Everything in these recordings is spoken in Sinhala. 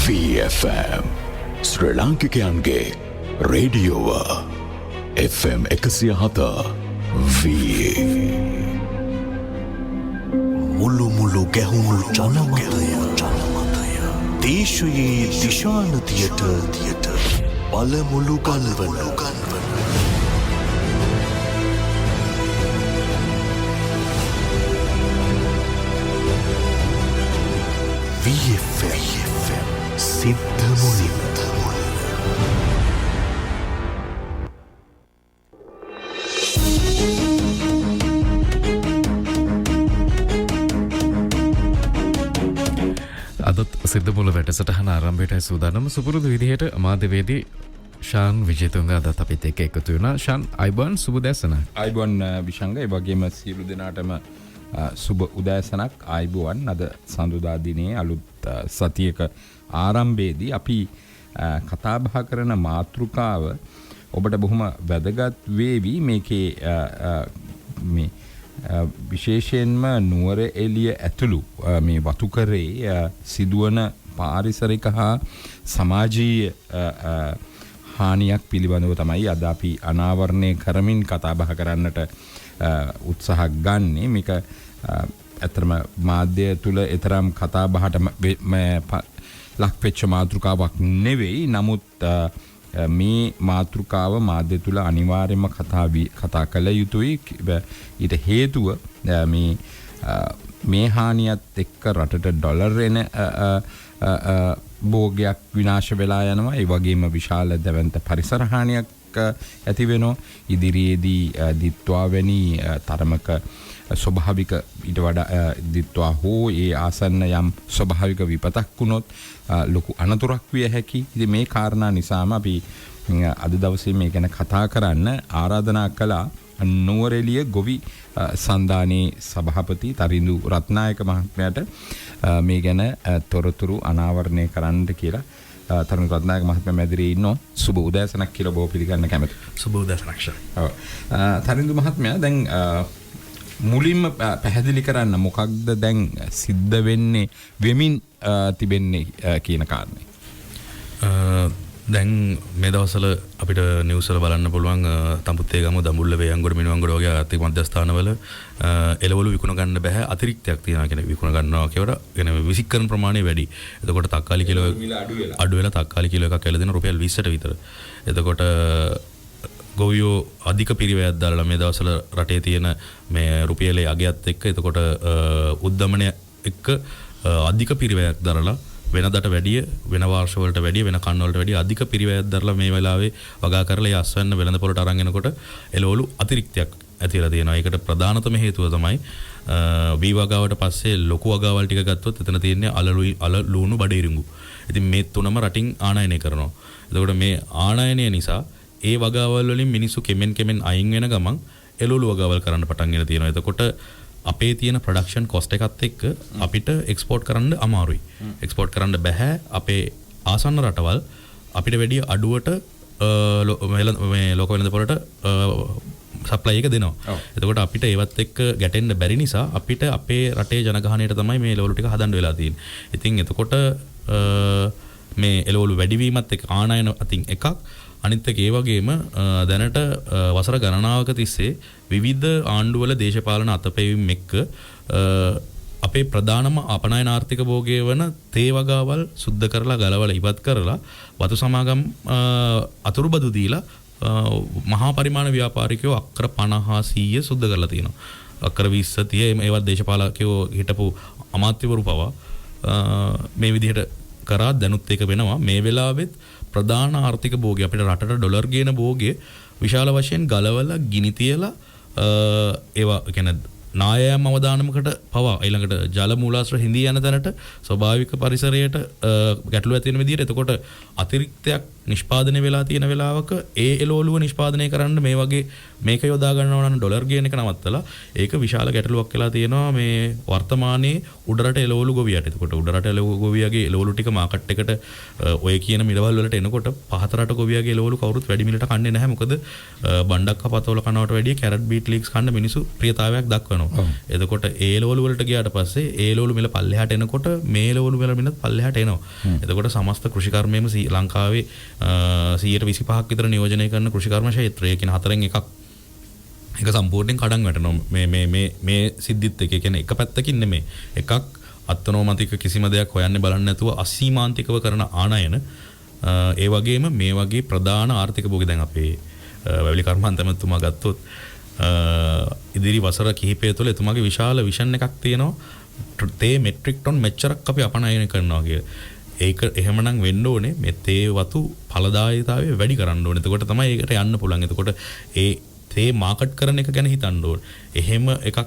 VFM ශ්‍රී ලාංකිකයන්ගේ රේඩියෝව FM 107 V මුළු ගැහුණු ජනමතය දේශයේ දිශානතියට බලමුළු ගල්වන VFM සිද්ධ මුලින් අදත් සිද්ධ මුල වැඩසටහන ආරම්භයටයි සූදානම සුපුරුදු විදිහට මාධ්‍යවේදී ශාන් විජේතුංග අදත් අපිත් එක්ක එකතු වෙනවා. ශාන් අයිබෝන් සුබ උදෑසනක්. අයිබෝන් විශංග ඒ වගේම සියලු දෙනාටම සුබ උදෑසනක් ආයිබෝන්. අද සඳුදා දිනේ අලුත් සතියක ආරම්භයේදී අපි කතා බහ කරන මාතෘකාව ඔබට බොහොම වැදගත් වේවි. මේකේ මේ විශේෂයෙන්ම නුවර එළිය ඇතුළු මේ වතුකරේ සිදුවන පාරිසරික හා සමාජීය හානියක් පිළිබඳව තමයි අද අපි අනාවරණය කරමින් කතා බහ කරන්නට උත්සාහ ගන්නේ. මේක ඇත්තටම මාධ්‍ය තුල ඊතරම් කතා බහට ලක් වෙච්ච මාතෘකාවක් නෙවෙයි. නමුත් මේ මාතෘකාව මාධ්‍ය තුල අනිවාර්යයෙන්ම කතා කළ යුතුයි. ඊට හේතුව මේ හානියත් එක්ක රටට ඩොලර් එන භෝගයක් විනාශ වෙලා යනවා. ඒ වගේම විශාල දැවැන්ත පරිසර හානියක් ඇති වෙනවා. ඉදිරියේදී දිත්වා වැනි තරමක ස්වභාවික ඊට වඩා දිත්වා හෝ ඒ ආසන්න යම් ස්වභාවික විපතක් වුණොත් ලොකු අනතුරක් විය හැකි. ඉතින් මේ කාරණා නිසාම අපි අද දවසේ මේ ගැන කතා කරන්න ආරාධනා කළා නුවරඑළිය ගොවි සන්ධානයේ සභාපති තරිඳු රත්නායක මහත්මයාට මේ ගැන තොරතුරු අනාවරණය කරන්න කියලා. තරුණ රත්නායක මහත්මයා මැදිරියේ ඉන්නවා. සුබ උදෑසනක් කියලා බොහෝ පිළිගන්න කැමතියි. සුබ උදෑසනක් ශාන්. ඔව්. තරිඳු මහත්මයා දැන් මුලින්ම පැහැදිලි කරන්න මොකක්ද දැන් සිද්ධ වෙමින් තිබෙන්නේ කියන කාරණේ. දැන් මේ දවස්වල අපිට නිවුස් වල බලන්න පුළුවන් තඹුත්තේගම දඹුල්ල වේයන්ගොඩ මිනුවන්ගොඩ වගේ ආර්ථික මධ්‍යස්ථානවල එළවලු විකුණ ගන්න බෑ. අතිරික්තයක් තියෙනවා කියන විකුණ ගන්නවා කියවට කියන විසිකරන ප්‍රමාණය වැඩි. එතකොට තක්කාලි කිලෝ අඩු වෙලා තක්කාලි කිලෝ එකක් එළ දෙන රුපියල් 20ට විතර. එතකොට ගොවියෝ අධික පිරිවැයක් දාලා මේ දවස්වල රටේ තියෙන මේ රුපියලේ අගයත් එක්ක එතකොට උද්දමනය එක්ක අධික පිරිවැයක් දාලා වෙනදට වැඩිය වෙන වර්ෂ වලට වැඩිය වෙන කන් වලට වැඩිය අධික පිරිවැයක් දාලා මේ වෙලාවේ වගා කරලා ඒ අස්වැන්න වෙළඳ පොළට අරන් එනකොට එළවලු අතිරික්තයක් ඇතිලා තියෙනවා. ඒකට ප්‍රධානතම හේතුව තමයි වී වගාවට පස්සේ ලොකු වගාවල් ටික ගත්තොත් එතන තියෙන්නේ අල ලුණු බඩේරිඟු. ඉතින් මේ තුනම රටින් ආනයනය කරනවා. එතකොට මේ ආනයනය නිසා ඒ වගාවල් වලින් මිනිස්සු කෙමෙන් අයින් වෙන ගමන් එළවලු වගාවල් කරන්න පටන් ගෙන තියෙනවා. එතකොට අපේ තියෙන ප්‍රොඩක්ෂන් කොස්ට් එකත් එක්ක අපිට එක්ස්පෝර්ට් කරන්න අමාරුයි. එක්ස්පෝර්ට් කරන්න බෑ. අපේ ආසන්න රටවල් අපිට වැඩි අඩුවට මේ ලෝක වෙළඳ පොළට සප්ලයි එක දෙනවා. එතකොට අපිට ඒවත් එක්ක ගැටෙන්න බැරි නිසා අපිට අපේ රටේ ජනගහනයට තමයි මේ එළවලු ටික හදන්න වෙලා තියෙන්නේ. ඉතින් එතකොට මේ එළවලු වැඩිවීමත් එක්ක ආනයන අතින් එකක් අනිත් එක ඒ වගේම දැනට වසර ගණනාවක තිස්සේ විවිධ ආණ්ඩුවල දේශපාලන අතපෙවීම් එක්ක අපේ ප්‍රධානම අපනයන ආර්ථික භෝගය වන තේ වගාවල් සුද්ධ කරලා ගලවලා ඉවත් කරලා වතු සමාගම් අතුරුබදු දීලා මහා පරිමාණ ව්‍යාපාරිකයෝ අක්කර 50 100 සුද්ධ කරලා තියෙනවා. අක්කර 20 30 ඒවත් දේශපාලකයෝ හිටපු අමාත්‍යවරු පවා මේ විදිහට කරා දැනුත් එක වෙනවා. මේ වෙලාවෙත් ප්‍රධාන ආර්ථික භෝගය අපිට රටට ඩොලර් ගේන භෝගය විශාල වශයෙන් ගලවලා ගිනි තියලා ඒවා කියන්නේ නායයම් අවදානමකට පවා ඊළඟට ජල මූලාශ්‍ර හිඳී යන තැනට ස්වභාවික පරිසරයට ගැටලු ඇති වෙන විදිහට එතකොට අතිරික්තයක් නිෂ්පාදනය වෙලා තියෙන වෙලාවක ඒ එළවලුව නිෂ්පාදනය කරන්න මේ වගේ මේක යොදා ගන්නවා නම් ඩොලර් ගේන එක නවත්තලා ඒක විශාල ගැටලුවක් වෙලා තියෙනවා මේ වර්තමානයේ උඩරට එළවලු ගොවියට. එතකොට උඩරට එළවලු ගොවියගේ එළවලු ටික මාකට් එකට ඔය කියන මිලවල් වලට එනකොට පහත රට ගොවියගේ එළවලු කවුරුත් වැඩි මිලට කන්නේ නැහැ. මොකද බණ්ඩක් කපතවල කනවට වැඩිය කැරට් බීට් ලීක්ස් කන්න මිනිස්සු ප්‍රියතාවයක් දක්වනවා. එතකොට ඒ එළවලු වලට ගියාට පස්සේ ඒ එළවලු මිල පල්ලෙහාට එනකොට මේ එළවලු මිල මිලත් පල්ලෙහාට එනවා. එතකොට සමස්ත කෘෂිකර්මයේම ලංකාවේ 125ක් විතර නියෝජනය කරන කෘෂිකර්ම ක්ෂේත්‍රය කියන හතරෙන් එකක් ඒක සම්පූර්ණයෙන් කඩන් වැටෙනවා මේ සිද්ධිත් එක. කියන්නේ එක පැත්තකින් නෙමෙයි. එකක් අත්නෝමතික කිසිම දෙයක් හොයන්න බලන්න නැතුව අසීමාන්තිකව කරන ආනයන ඒ වගේම මේ වගේ ප්‍රධාන ආර්ථික භෝගි දැන් අපේ වැවිලි කර්මාන්තමතුමා ගත්තොත් ඉදිරි වසර කිහිපය තුළ එතුමාගේ විශාල විෂන් එකක් තියෙනවා තේ මෙට්‍රික් ටොන් මෙච්චරක් අපි අපනයන කරනවා කිය. ඒක එහෙමනම් වෙන්න ඕනේ මේ තේ වතු ඵලදායීතාවය වැඩි කරන්න ඕනේ. එතකොට තමයි ඒකට යන්න පුළුවන්. එතකොට ඒ තේ මාකට් කරන එක ගැන හිතන්න ඕනේ. එහෙම එකක්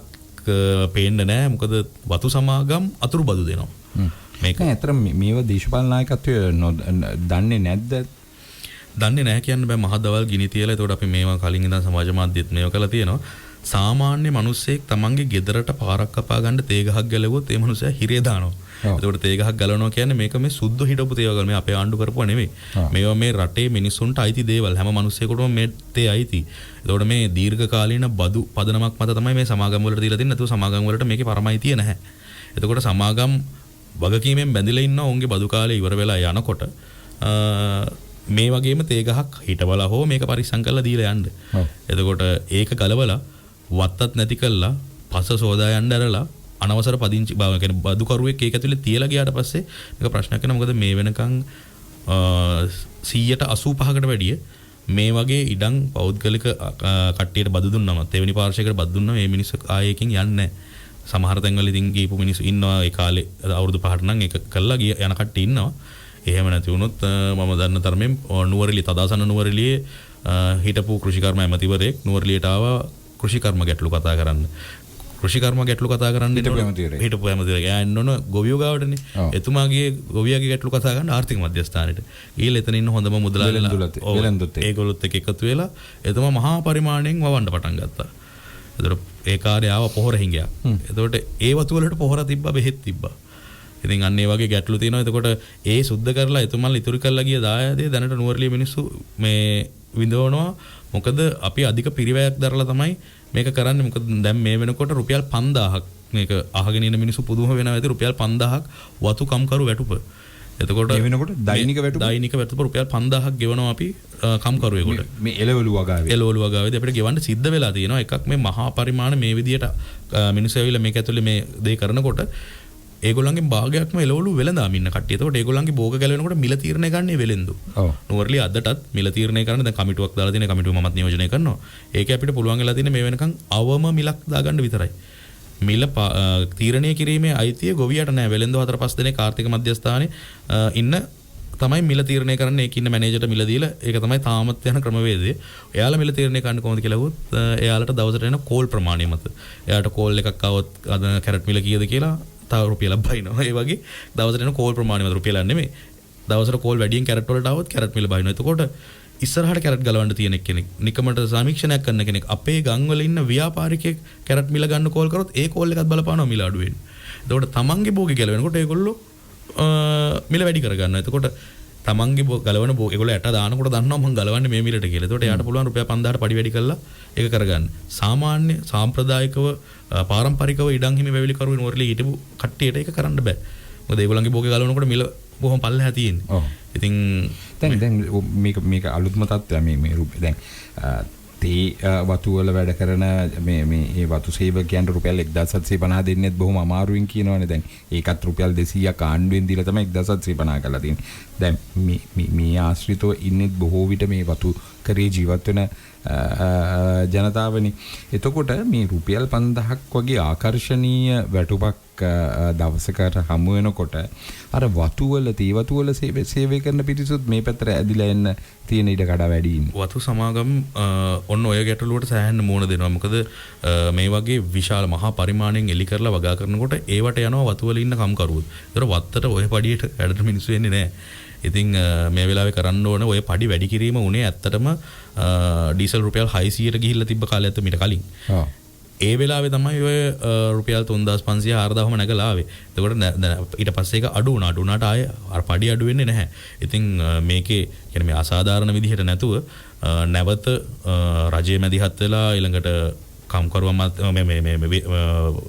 පේන්න නෑ. මොකද වතු සමාගම් අතුරු බදු දෙනවා. මේක ඇත්තටම මේව දේශපාලන නායකත්වය දන්නේ නැද්ද? දන්නේ නැහැ කියන්න බෑ. මහදවල් ගිනි තියලා එතකොට අපි මේවා කලින් ඉඳන් සමාජ මාධ්‍යෙත් මේව කළා තියෙනවා. සාමාන්‍ය මිනිස්සෙක් තමන්ගේ ගෙදරට පාරක් කපා ගන්න තේ ගහක් ගැලවුවොත් ඒ මිනිස්සයා හිරේ දානවා. එතකොට තේ ගහක් ගලවනවා කියන්නේ මේක මේ සුද්ධ හිටපු තේවල් මේ අපේ ආණ්ඩු කරපුවා නෙමෙයි. මේවා මේ රටේ මිනිස්සුන්ට අයිති දේවල්. හැම මිනිස්සෙකුටම මේ තේ අයිති. එතකොට මේ දීර්ඝකාලීන බදු පදනමක් මත තමයි මේ සමාගම් වලට දීලා තින්නේ. නැතුව සමාගම් වලට මේකේ පරමයිතිය නැහැ. එතකොට සමාගම් වගකීමෙන් බැඳිලා ඉන්නවා. ඔවුන්ගේ බදු කාලේ ඉවර වෙලා යනකොට මේ වගේම තේ ගහක් හිටවලා හෝ මේක පරිස්සම් කරලා දීලා යන්න. එතකොට ඒක ගලවලා වත්තත් නැති කළා පස සෝදා යන්න ඇරලා අනවසර පදිංචි බව කියන්නේ බදු කරුවෙක් ඒක ඇතුලේ තියලා ගියාට පස්සේ මේක ප්‍රශ්නයක් වෙනවා. මොකද මේ වෙනකන් 185කට වැඩිය මේ වගේ ඉඩම් පෞද්ගලික කට්ටියට බදු දුන්නම තෙවෙනි පාර්ශ්වයකට බදු දුන්නම මේ මිනිස්සු ආයෙකින් යන්නේ නැහැ. සමහර තැන්වල ඉතින් ගිහපු මිනිස්සු ඉන්නවා ඒ කාලේ අවුරුදු 5කට නම් ඒක කළා යන කට්ටිය ඉන්නවා. එහෙම නැති වුණොත් මම දන්න තරමෙන් නුවරඑළිය තදාසන නුවරඑළියේ හිටපු කෘෂිකර්ම ඇමතිවරයෙක් නුවරඑළියට ආවා කෘෂිකර්ම ගැටලු කතා කරන්න. කෘෂිකර්ම ගැටලු කතා කරන්න හිටපු ඇමතිවරයෙක්. එයා එන්න ඕන ගොවියෝ ගාවටනේ. එතුමාගේ ගොවියාගේ ගැටලු කතා කරන්න ආර්ථික මධ්‍යස්ථානෙට. ඊළ එතන ඉන්න හොඳම මුදලාලිලා ඒගොල්ලොත් එක්ක එකතු වෙලා එතුමා මහා පරිමාණයෙන් වවන්න පටන් ගත්තා. එතකොට ඒ කාර්යය ආව පොහොර හිඟයක්. එතකොට ඒ වතු වලට පොහොර තිබ්බා බෙහෙත් තිබ්බා. ඉතින් අන්න ඒ වගේ ගැටලු තියෙනවා. එතකොට ඒ සුද්ධ කරලා එතුමන්ලා ඉතුරු කරලා ගිය දායාදේ දැනට නුවරඑළිය මිනිස්සු මේ විඳවනවා. මොකද අපි අධික පිරිවැයක් දරලා තමයි මේක කරන්නේ. මොකද දැන් මේ වෙනකොට රුපියල් 5000ක් මේක අහගෙන ඉන්න මිනිස්සු පුදුම වෙනවා. ඇති රුපියල් 5000ක් වතු කම්කරු වැටුප. එතකොට මේ වෙනකොට දෛනික වැටුප රුපියල් 5000ක් ගෙවනවා අපි කම්කරුවෙකුට. මේ එළවලු වගාවේදී අපිට ගෙවන්න සිද්ධ වෙලා තියෙනවා. එකක් මේ මහා පරිමාණ මේ විදියට මිනිස්සු ඇවිල්ලා මේක ඇතුලේ මේ දේ කරනකොට ඒගොල්ලන්ගේ භාගයක්ම එළවලු වෙලඳාම ඉන්න කට්ටිය. එතකොට ඒගොල්ලන්ගේ භෝග ගැලවෙනකොට මිල තීරණය ගන්නේ වෙලෙන්දු. නුවරඑළිය අදටත් මිල තීරණය කරන දැන් කමිටුවක් දාලා තියෙන කමිටුව මමත් නියෝජනය කරනවා. ඒකේ අපිට පුළුවන් වෙලා තියෙන්නේ මේ වෙනකන් අවම මිලක් දාගන්න විතරයි. මිල තීරණය කිරීමේ අයිතිය ගොවියට නැහැ. වෙලෙන්දු 4-5 දෙනෙක් ආර්ථික මධ්‍යස්ථානයේ ඉන්න තමයි මිල තීරණය කරන්නේ. ඒක ඉන්න මැනේජර්ට මිල දීලා ඒක තමයි තාමත් යන ක්‍රමවේදය. එයාලා මිල තීරණය කරන්න කොහොමද කියලා අහුවොත් එයාලට දවසට එන කෝල් ප්‍රමාණය මත. එයාට කෝල් එකක් આવොත් අද කැරට් මිල කීයද කියලා තව රුපියලක් බහිනවා. ඒ වගේ දවසට එන කෝල් ප්‍රමාණය මත රුපියලක් නෙමෙයි. දවසට කෝල් වැඩියෙන් කැරට් වලට આવොත් කැරට් මිල බහිනවා. එතකොට ඉස්සරහට කැරට් ගලවන්න තියෙන කෙනෙක් නිකමට සමීක්ෂණයක් කරන කෙනෙක් අපේ ගම් වල ඉන්න ව්‍යාපාරිකයෙක් කැරට් මිල ගන්න කෝල් කරොත් ඒ කෝල් එකත් බලපානවා මිල අඩු වෙන්නේ. එතකොට තමන්ගේ භෝගේ ගැලවෙනකොට ඒගොල්ලෝ මිල වැඩි කරගන්නවා. එතකොට තමන්ගේ ගලවන ඒගොල්ලෝ ඇට දානකොට දන්නවා මම ගලවන්නේ මේ මිලට කියලා. එතකොට එයාට පුළුවන් රුපියල් 5000ට පඩි වැඩි කරලා ඒක කරගන්න. සාමාන්‍ය සාම්ප්‍රදායිකව පාරම්පරිකව ඉඩම් හිමි වැවිලි කරු නුවරඑළිය හිටපු කට්ටියට ඒක කරන්න බෑ. මොකද ඒගොල්ලන්ගේ භෝගේ ගලවනකොට මිල බොහොම පල්ලෙහා තියෙන්නේ. ඉතින් දැන් මේක අලුත්ම තත්ත්වය මේ රූපේ දැන් තේ වතු වල වැඩ කරන මේ වතු සේවකයන්ට රුපියල් 1750 දෙන්නෙත් බොහොම අමාරුවෙන් කියනවනේ. දැන් ඒකත් රුපියල් 200ක් ආණ්ඩුවෙන් දීලා තමයි 1750 කරලා තියෙන්නේ. දැන් මේ ආශ්‍රිතව ඉන්නෙත් බොහෝ විට මේ වතු කරේ ජීවත් වෙන ජනතාවනි. එතකොට මේ රුපියල් 5000ක් වගේ ආකර්ශනීය වැටුපක් දවසකට හමු වෙනකොට අර වතු වල තේ වතු වල සේවය කරන පිරිසුත් මේ පැත්තට ඇදිලා එන්න තියෙන ඉඩ කඩ වැඩි ඉන්නේ. වතු සමාගම් ඔන්න ඔය ගැටලුවට සෑහෙන්න මුහුණ දෙනවා. මොකද මේ වගේ විශාල මහා පරිමාණයෙන් එලි කරලා වගා කරනකොට ඒවට යනවා වතු වල ඉන්න කම්කරුවෝ. ඒතර වත්තට ඔය පඩියට වැඩට මිනිස්සු එන්නේ නැහැ. ඉතින් මේ වෙලාවේ කරන්න ඕන ඔය පඩි වැඩි කිරීම උනේ ඇත්තටම ඩීසල් රුපියල් 600ට ගිහිල්ලා තිබ්බ කාලයක් මීට කලින්. ඒ වෙලාවේ තමයි ඔය රුපියල් 3500 4000ම නැගලා ආවේ. එතකොට ඊට පස්සේ ඒක අඩු වුණා. අඩු වුණාට ආයේ අර පඩි අඩු වෙන්නේ නැහැ. ඉතින් මේකේ කියන්නේ මේ අසාධාරණ විදිහට නැතුව නැවත රජයේ මැදිහත් වෙලා ඊළඟට කම්කරුවන් මේ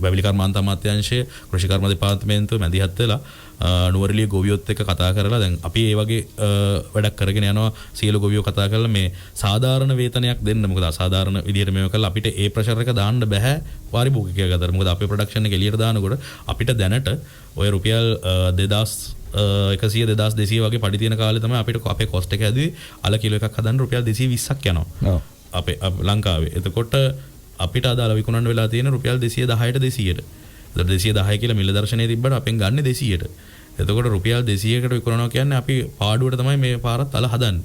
වැවිලි කර්මාන්ත අමාත්‍යාංශයේ කෘෂි කර්ම දෙපාර්තමේන්තුව මැදිහත් වෙලා නුවරඑළිය ගොවියොත් එක්ක කතා කරලා දැන් අපි ඒ වගේ වැඩක් කරගෙන යනවා. සියලු ගොවියෝ කතා කරලා මේ සාධාරණ වේතනයක් දෙන්න. මොකද අසාධාරණ විදිහට මේව කළා අපිට ඒ ප්‍රෙෂර් එක දාන්න බෑ පාරිභෝගිකයා ගාතර. මොකද අපේ ප්‍රොඩක්ෂන් එක එළියට දානකොට අපිට දැනට ඔය රුපියල් 2100 2200 වගේ පඩි තියෙන කාලේ තමයි අපිට අපේ කොස්ට් එක හැදුවේ අල කිලෝ එකක් හදන්න රුපියල් 220ක් යනවා. අපේ ලංකාවේ. එතකොට අපිට අදාළ විකුණන්න වෙලා තියෙන රුපියල් 210ට 200ට. 210 කියලා මිල දර්ශනයේ තිබ්බට අපෙන් ගන්න 200ට. එතකොට රුපියල් 200කට විකුණනවා කියන්නේ අපි පාඩුවට තමයි මේ පාරත් අල හදන්නේ.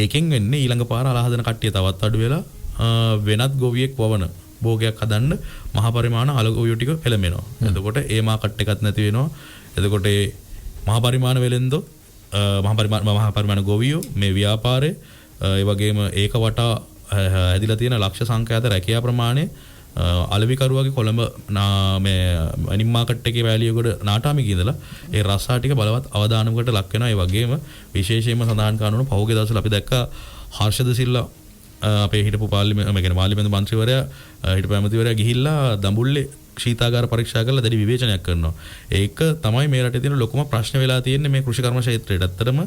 ඒකෙන් වෙන්නේ ඊළඟ පාර අල හදන කට්ටිය තවත් අඩු වෙලා වෙනත් ගොවියෙක් වවන භෝගයක් හදන්න මහ පරිමාණ අල ගොවියෝ ටික පෙළඹෙනවා. එතකොට ඒ මාකට් එකක් නැති වෙනවා. එතකොට ඒ මහ පරිමාණ වෙලෙන්දෝ මහ පරිමාණ ගොවියෝ මේ ව්‍යාපාරේ ඒ වගේම ඒක වටා ඇදිලා තියෙන ලක්ෂ සංඛ්‍යාත රැකියා ප්‍රමාණය අලවිකරුවාගේ කොළඹ මේ අනිම් මාකට් එකේ වැලියගොඩ නාටාමිකේ ඉඳලා ඒ රස්සා ටික බලවත් අවදානමකට ලක් වෙනවා. ඒ වගේම විශේෂයෙන්ම සඳහන් කරනවා පහුගිය දවස්වල අපි දැක්කා හර්ෂද සිල්ලා අපේ හිටපු පාර්ලිමේන්තු මන්ත්‍රීවරයා හිටපු ඇමතිවරයා ගිහිල්ලා දඹුල්ලේ ශීතාගාර පරීක්ෂා කරලා දැඩි විවේචනයක් කරනවා. ඒක තමයි මේ රටේ තියෙන ලොකුම ප්‍රශ්න වෙලා තියෙන්නේ මේ කෘෂි කර්ම ක්ෂේත්‍රයට. ඇත්තටම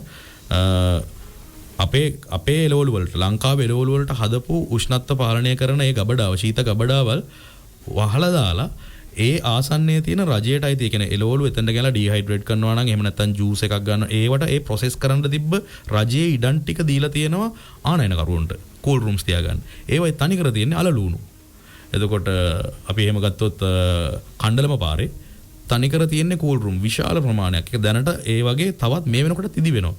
අපේ එළවලු වලට ලංකාවේ එළවලු වලට හදපු උෂ්ණත්ව පාලනය කරන ඒ ගබඩාව ශීත ගබඩාවල් වහලා දාලා ඒ ආසන්නයේ තියෙන රජයට අයිති කියන එළවලු එතනට ගිහලා ඩීහයිඩ්‍රේට් කරනවා නම් එහෙම නැත්නම් ජූස් එකක් ගන්න ඒවට ඒ ප්‍රොසෙස් කරන්න තිබ්බ රජයේ ඉඩම් ටික දීලා තියෙනවා ආනයන කරුවන්ට කූල් රූම්ස් තියාගන්න. ඒවයි තනි කර තියෙන්නේ අලලුණු. එතකොට අපි එහෙම ගත්තොත් කණ්ඩලම පාරේ තනි කර තියෙන්නේ කූල් රූම් විශාල ප්‍රමාණයක්. ඒක දැනට ඒ වගේ තවත් මේ වෙනකොට තිදි වෙනවා.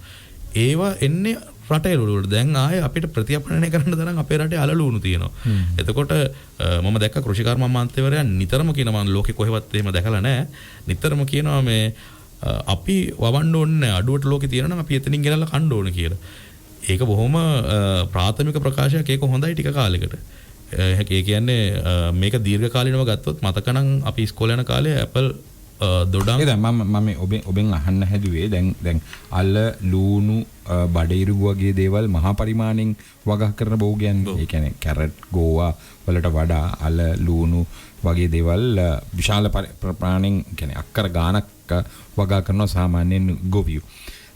ඒවා එන්නේ රටේ එළවලු වලට. දැන් ආයේ අපිට ප්‍රතිඅපනයනය කරන්න තරම් අපේ රටේ අලලුණු තියෙනවා. එතකොට මම දැක්ක කෘෂි කර්ම අමාත්‍යවරයා නිතරම කියනවා මම ලෝකේ කොහෙවත් එහෙම දැකලා නැහැ. නිතරම කියනවා මේ අපි වවන්න ඕනේ අඩුවට ලෝකේ තියෙනවා නම් අපි එතනින් ගෙනල්ලා කන්න ඕනේ කියලා. ඒක බොහොම ප්‍රාථමික ප්‍රකාශයක්. ඒක හොඳයි ටික කාලයකට. ඒ කියන්නේ මේක දීර්ඝ කාලිනව ගත්තොත් මතකනම් අපි ඉස්කෝලේ යන කාලේ ඇපල් දොඩම් මම ඔබෙන් අහන්න හැදුවේ දැන් අල්ල ලූණු බඩිරු වගේ දේවල් මහා පරිමාණයෙන් වගා කරන භෝගයන්. ඒ කියන්නේ කැරට් ගෝවා වලට වඩා අල ලූණු වගේ දේවල් විශාල ප්‍රමාණයෙන් කියන්නේ අක්කර ගාණක් වගා කරනවා සාමාන්‍යයෙන් ගොවියෝ.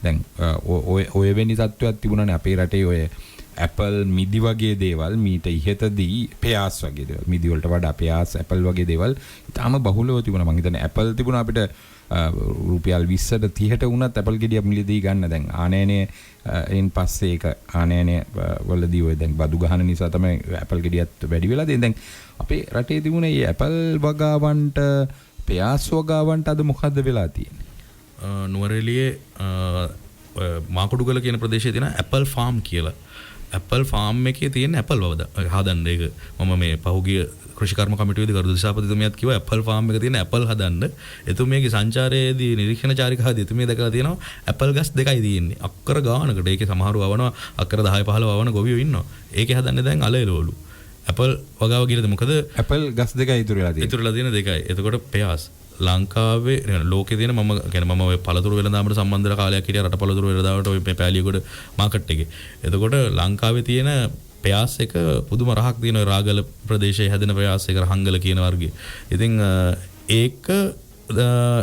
දැන් ඔය වෙනි තත්ත්වයක් තිබුණානේ අපේ රටේ ඔය ඇපල් මිදි වගේ දේවල් මීට ඉහතදී පෙයාස් වගේ දේවල් මිදි වලට වඩා පෙයාස් ඇපල් වගේ දේවල් ඉතාම බහුලව තිබුණා. මම හිතන්නේ ඇපල් තිබුණා අපිට රුපියල් 20ට 30ට වුණත් ඇපල් ගෙඩියක් මිලදී ගන්න. දැන් ආනයනයෙන් පස්සේ ඒක ආනයනය වලදී ඔය දැන් බදු ගහන නිසා තමයි ඇපල් ගෙඩියත් වැඩි වෙලා තියෙන්නේ. දැන් අපේ රටේ තිබුණේ මේ ඇපල් වගාවන්ට පෙයාස් වගාවන්ට අද මොකද්ද වෙලා තියෙන්නේ? නුවරඑළියේ මාකුඩුගල කියන ප්‍රදේශයේ තියෙන ඇපල් ෆාම් කියලා ඇපල් ෆාම් එකේ තියෙන ඇපල් හදන්න. ඒක මම මේ පහුගිය කෘෂිකර්ම කමිටුවේදී ගරු දිසාපතිතුමියත් කිව්වා ඇපල් ෆාම් එකේ තියෙන ඇපල් හදන්න. එතුමියගේ සංචාරයේදී නිරීක්ෂණ චාරිකාවේදී එතුමිය දැකලා තියෙනවා ඇපල් ගස් දෙකයි තියෙන්නේ. අක්කර ගානකට. ඒකේ සමහරව වවනවා අක්කර 10 15 වවන ගොවියෝ ඉන්නවා. ඒකේ හදන්නේ දැන් අල එළවලු. ඇපල් වගාව ගිරද මොකද ඇපල් ගස් දෙකයි ඉතුරු වෙලා තියෙන්නේ. ඉතුරුලා තියෙන දෙකයි. එතකොට පෙයාස් ලංකාවේ ලෝකේ තියෙන මම ඔය පළතුරු වෙළඳාමට සම්බන්ධ කාලයක් හිටියා රට පළතුරු වෙළඳාමට ඔය පෑලියගොඩ මාකට් එකේ. එතකොට ලංකාවේ තියෙන පෙයාස් එක පුදුම රහක් තියෙන ඔය රාගල ප්‍රදේශයේ හැදෙන පෙයාස් එක රහංගල කියන වර්ගය. ඉතින් ඒක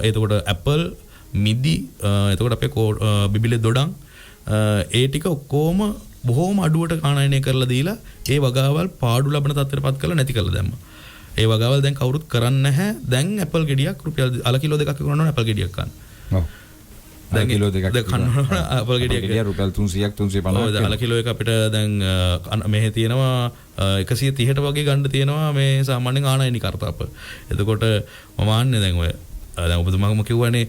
එතකොට ඇපල් මිදි එතකොට අපේ බිබිලේ දොඩම් ඒ ටික ඔක්කොම බොහොම අඩුවට කාණයනය කරලා දීලා ඒ වගාවල් පාඩු ලබන තත්ත්වයටපත් කරලා නැති කරලා දැම්මා. ඒ වගාවල් දැන් කවුරුත් කරන්නේ නැහැ. දැන් ඇපල් ගෙඩියක් රුපියල් අල කිලෝ දෙකක් විකුණනවා ඇපල් ගෙඩියක් ගන්න. ඔව්. දැන් කිලෝ දෙකක් කනවා ඇපල් ගෙඩියක් රුපියල් 300ක් 350ක්. අල කිලෝ එක අපිට දැන් මෙහෙ තියෙනවා 130ට වගේ ගන්න තියෙනවා මේ සාමාන්‍යයෙන් ආනයනි කරතාප. එතකොට මම ආන්නේ දැන් ඔය දැන් ඔබතුමාම කිව්වනේ